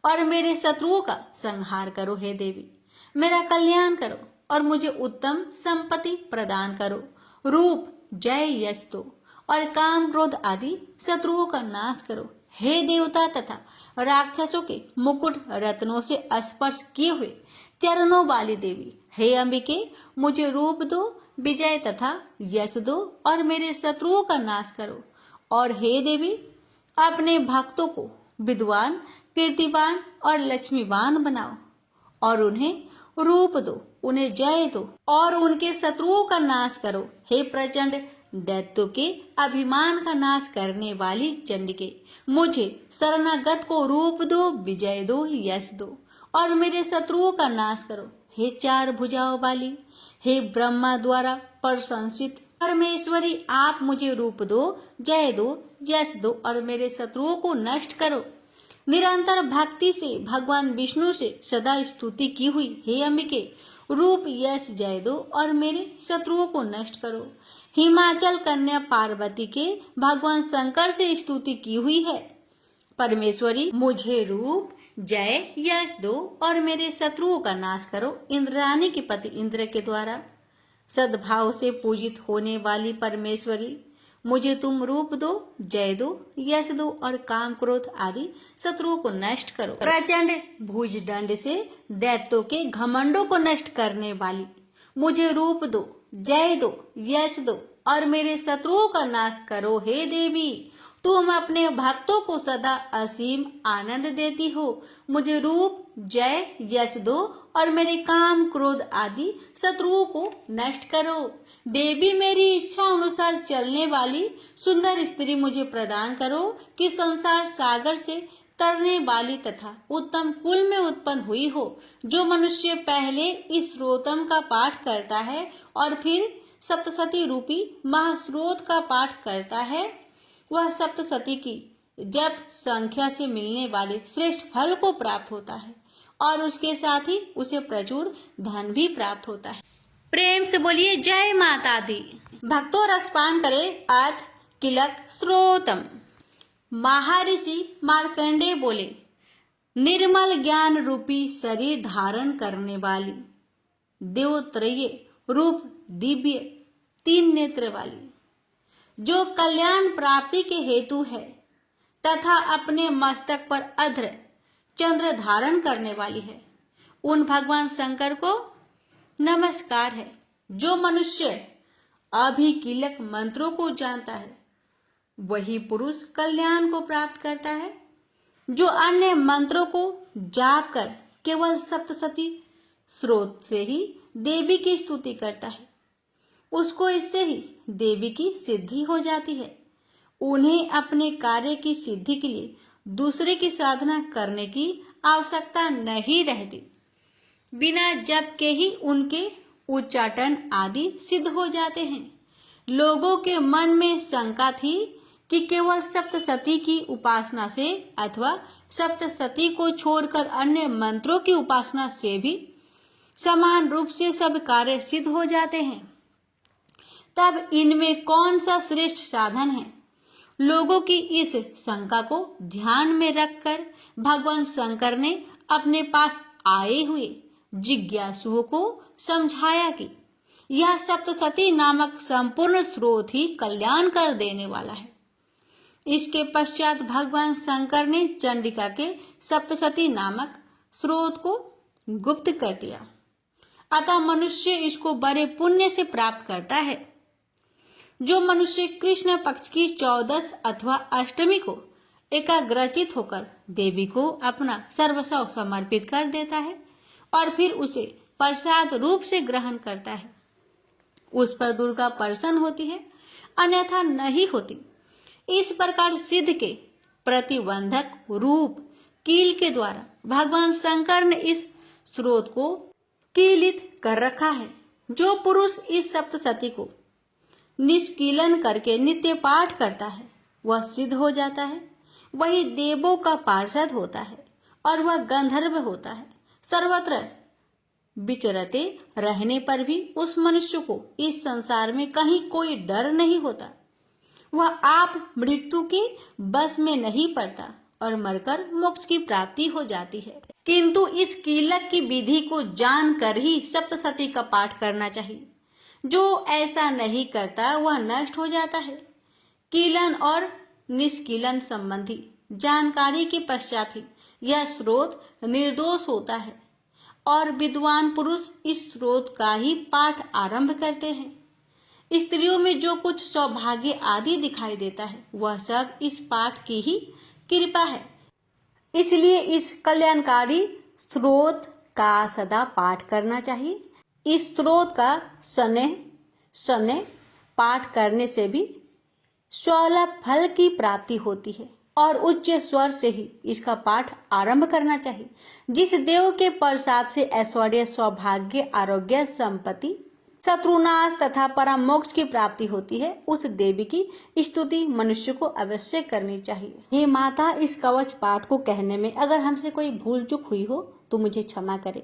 और मेरे शत्रुओं का संहार करो। हे देवी, मेरा कल्याण करो और मुझे उत्तम संपत्ति प्रदान करो। रूप, जय, यश दो और काम क्रोध आदि शत्रुओं का नाश करो। हे देवता तथा राक्षसों के मुकुट रत्नों से स्पर्श किए हुए चरणों वाली देवी, हे अंबिके, मुझे रूप दो, विजय तथा यश दो और मेरे शत्रुओं का नाश करो। और हे देवी, अपने भक्तों को विद्वान, कीर्तिवान और लक्ष्मीवान बनाओ और उन्हें रूप दो, उन्हें जय दो और उनके शत्रुओं का नाश करो। हे प्रचंड दैत्यों के अभिमान का नाश करने वाली चंडिके, मुझे शरणागत को रूप दो, विजय दो, यश दो और मेरे शत्रुओं का नाश करो। हे चार भुजाओं वाली, हे ब्रह्मा द्वारा प्रशंसित परमेश्वरी, आप मुझे रूप दो, जय दो, यश दो और मेरे शत्रुओं को नष्ट करो। निरंतर भक्ति से भगवान विष्णु से सदा स्तुति की हुई हे अंबिके, रूप, यश, जय दो और मेरे शत्रुओं को नष्ट करो। हिमाचल कन्या पार्वती के भगवान शंकर से स्तुति की हुई है परमेश्वरी, मुझे रूप, जय, यश दो और मेरे शत्रुओं का नाश करो। इंद्राणी के पति इंद्र के द्वारा सद्भाव से पूजित होने वाली परमेश्वरी, मुझे तुम रूप दो, जय दो, यश दो और काम क्रोध आदि शत्रुओं को नष्ट करो। प्रचंड भुजदंड से दैत्यों के घमंडों को नष्ट करने वाली, मुझे रूप दो, जय दो, यश दो और मेरे शत्रुओं का नाश करो। हे देवी, तुम अपने भक्तों को सदा असीम आनंद देती हो। मुझे रूप, जय, यश दो और मेरे काम क्रोध आदि शत्रुओं को नष्ट करो। देवी, मेरी इच्छा अनुसार चलने वाली सुंदर स्त्री मुझे प्रदान करो कि संसार सागर से तरने वाली तथा उत्तम कुल में उत्पन्न हुई हो। जो मनुष्य पहले इस स्रोतम का पाठ करता है और फिर सप्तशती रूपी महास्रोत का पाठ करता है, वह सप्तशती की जप संख्या से मिलने वाले श्रेष्ठ फल को प्राप्त होता है और उसके साथ ही उसे प्रचुर धन भी प्राप्त होता है। प्रेम से बोलिए जय माता दी। भक्तों रसपान करे अर्थ किलक स्रोतम। महर्षि मार्कंडेय बोले, निर्मल ज्ञान रूपी शरीर धारण करने वाली, देवत्रय रूप दिव्य 3 नेत्र वाली, जो कल्याण प्राप्ति के हेतु है तथा अपने मस्तक पर अध्र चंद्र धारण करने वाली है, उन भगवान शंकर को नमस्कार है। जो मनुष्य अभिकीलक मंत्रों को जानता है वही पुरुष कल्याण को प्राप्त करता है। जो अन्य मंत्रों को जाप कर केवल सप्तशती स्रोत से ही देवी की स्तुति करता है, उसको इससे ही देवी की सिद्धि हो जाती है। उन्हें अपने कार्य की सिद्धि के लिए दूसरे की साधना करने की आवश्यकता नहीं रहती। बिना जप के ही उनके उच्चाटन आदि सिद्ध हो जाते हैं। लोगों के मन में शंका थी कि केवल सप्तशती की उपासना से अथवा सप्तशती को छोड़कर अन्य मंत्रों की उपासना से भी समान रूप से सब कार्य सिद्ध हो जाते हैं, तब इनमें कौन सा श्रेष्ठ साधन है। लोगों की इस शंका को ध्यान में रखकर भगवान शंकर ने अपने पास आए हुए जिज्ञासुओं को समझाया कि यह सप्तशती नामक संपूर्ण स्रोत ही कल्याण कर देने वाला है। इसके पश्चात भगवान शंकर ने चंडिका के सप्तशती नामक स्रोत को गुप्त कर दिया, अतः मनुष्य इसको बड़े पुण्य से प्राप्त करता है। जो मनुष्य कृष्ण पक्ष की 14 अथवा अष्टमी को एकाग्रचित होकर देवी को अपना सर्वस्व समर्पित कर देता है और फिर उसे प्रसाद रूप से ग्रहण करता है, उस पर दुर्गा प्रसन्न होती है, अन्यथा नहीं होती। इस प्रकार सिद्ध के प्रतिबंधक रूप कील के द्वारा भगवान शंकर ने इस स्रोत को कीलित कर रखा है। जो पुरुष इस सप्तशती को निष्कीलन करके नित्य पाठ करता है वह सिद्ध हो जाता है, वही देवों का पार्षद होता है और वह गंधर्व होता है। सर्वत्र विचरते रहने पर भी उस मनुष्य को इस संसार में कहीं कोई डर नहीं होता। वह आप मृत्यु के बस में नहीं पड़ता और मरकर मोक्ष की प्राप्ति हो जाती है। किंतु इस कीलक की विधि को जानकर ही सप्तशती का पाठ करना चाहिए। जो ऐसा नहीं करता वह नष्ट हो जाता है। कीलन और निष्कीलन संबंधी जानकारी के पश्चात ही यह स्रोत निर्दोष होता है और विद्वान पुरुष इस स्रोत का ही पाठ आरंभ करते हैं। स्त्रियों में जो कुछ सौभाग्य आदि दिखाई देता है वह सब इस पाठ की ही कृपा है। इसलिए इस कल्याणकारी स्रोत का सदा पाठ करना चाहिए। इस स्रोत का शनैः पाठ करने से भी 16 फल की प्राप्ति होती है और उच्च स्वर से ही इसका पाठ आरंभ करना चाहिए। जिस देव के प्रसाद से ऐश्वर्य, सौभाग्य, आरोग्य, संपत्ति, शत्रुनाश तथा परम मोक्ष की प्राप्ति होती है, उस देवी की स्तुति मनुष्य को अवश्य करनी चाहिए। हे माता, इस कवच पाठ को कहने में अगर हमसे कोई भूल चूक हुई हो तो मुझे क्षमा करें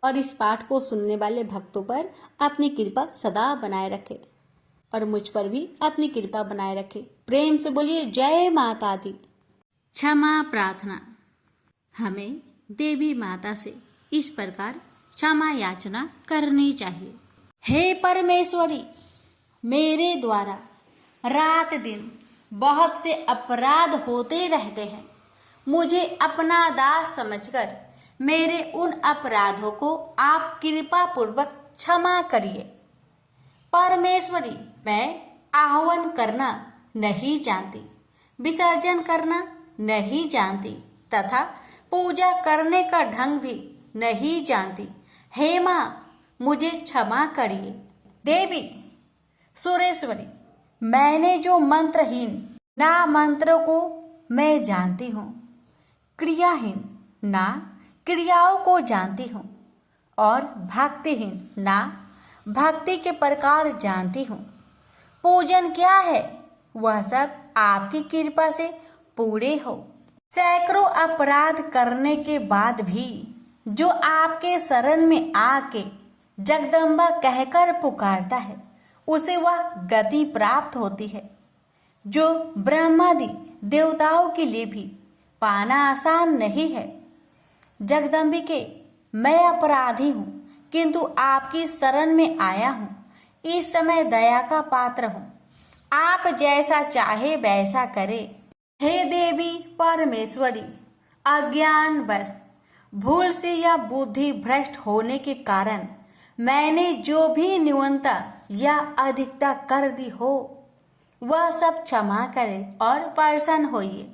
और इस पाठ को सुनने वाले भक्तों पर अपनी कृपा सदा बनाए रखे और मुझ पर भी अपनी कृपा बनाए रखे। प्रेम से बोलिए जय माता दी। क्षमा प्रार्थना। हमें देवी माता से इस प्रकार क्षमा याचना करनी चाहिए। हे परमेश्वरी, मेरे द्वारा रात दिन बहुत से अपराध होते रहते हैं। मुझे अपना दास समझकर मेरे उन अपराधों को आप कृपा पूर्वक क्षमा करिए। परमेश्वरी, मैं आह्वान करना नहीं जानती, विसर्जन करना नहीं जानती तथा पूजा करने का ढंग भी नहीं जानती। हे माँ, मुझे क्षमा करिए। देवी सुरेश्वरी, मैंने जो मंत्रहीन ना मंत्रों को मैं जानती हूँ, क्रियाहीन ना क्रियाओं को जानती हूँ और भक्तिहीन ना भक्ति के प्रकार जानती हूँ। पूजन क्या है वह सब आपकी कृपा से पूरे हो। सैकड़ों अपराध करने के बाद भी जो आपके शरण में आके जगदम्बा कहकर पुकारता है, उसे वह गति प्राप्त होती है जो ब्रह्मादि देवताओं के लिए भी पाना आसान नहीं है। जगदम्बिके, मैं अपराधी हूँ, किंतु आपकी शरण में आया हूँ। इस समय दया का पात्र हूँ, आप जैसा चाहे वैसा करे। हे देवी परमेश्वरी, अज्ञान बस भूल से या बुद्धि भ्रष्ट होने के कारण मैंने जो भी न्यूनता या अधिकता कर दी हो वह सब क्षमा करे और प्रसन्न होइए।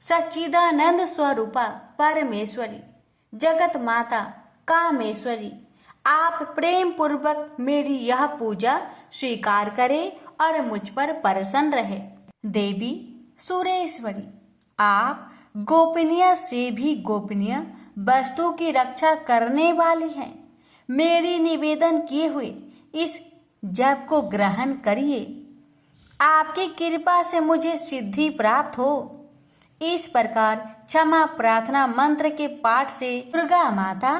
सच्चिदानंद स्वरूपा परमेश्वरी, जगत माता कामेश्वरी, आप प्रेम पूर्वक मेरी यह पूजा स्वीकार करें और मुझ पर प्रसन्न रहे। देवी सुरेश्वरी, आप गोपनीय से भी गोपनीय वस्तु की रक्षा करने वाली हैं। मेरी निवेदन किए हुए इस जप को ग्रहण करिए। आपकी कृपा से मुझे सिद्धि प्राप्त हो। इस प्रकार क्षमा प्रार्थना मंत्र के पाठ से दुर्गा माता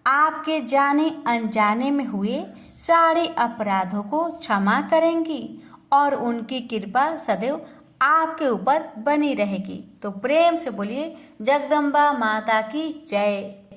आपके जाने अनजाने में हुए सारे अपराधों को क्षमा करेंगी और उनकी कृपा सदैव आपके ऊपर बनी रहेगी। तो प्रेम से बोलिए जगदम्बा माता की जय।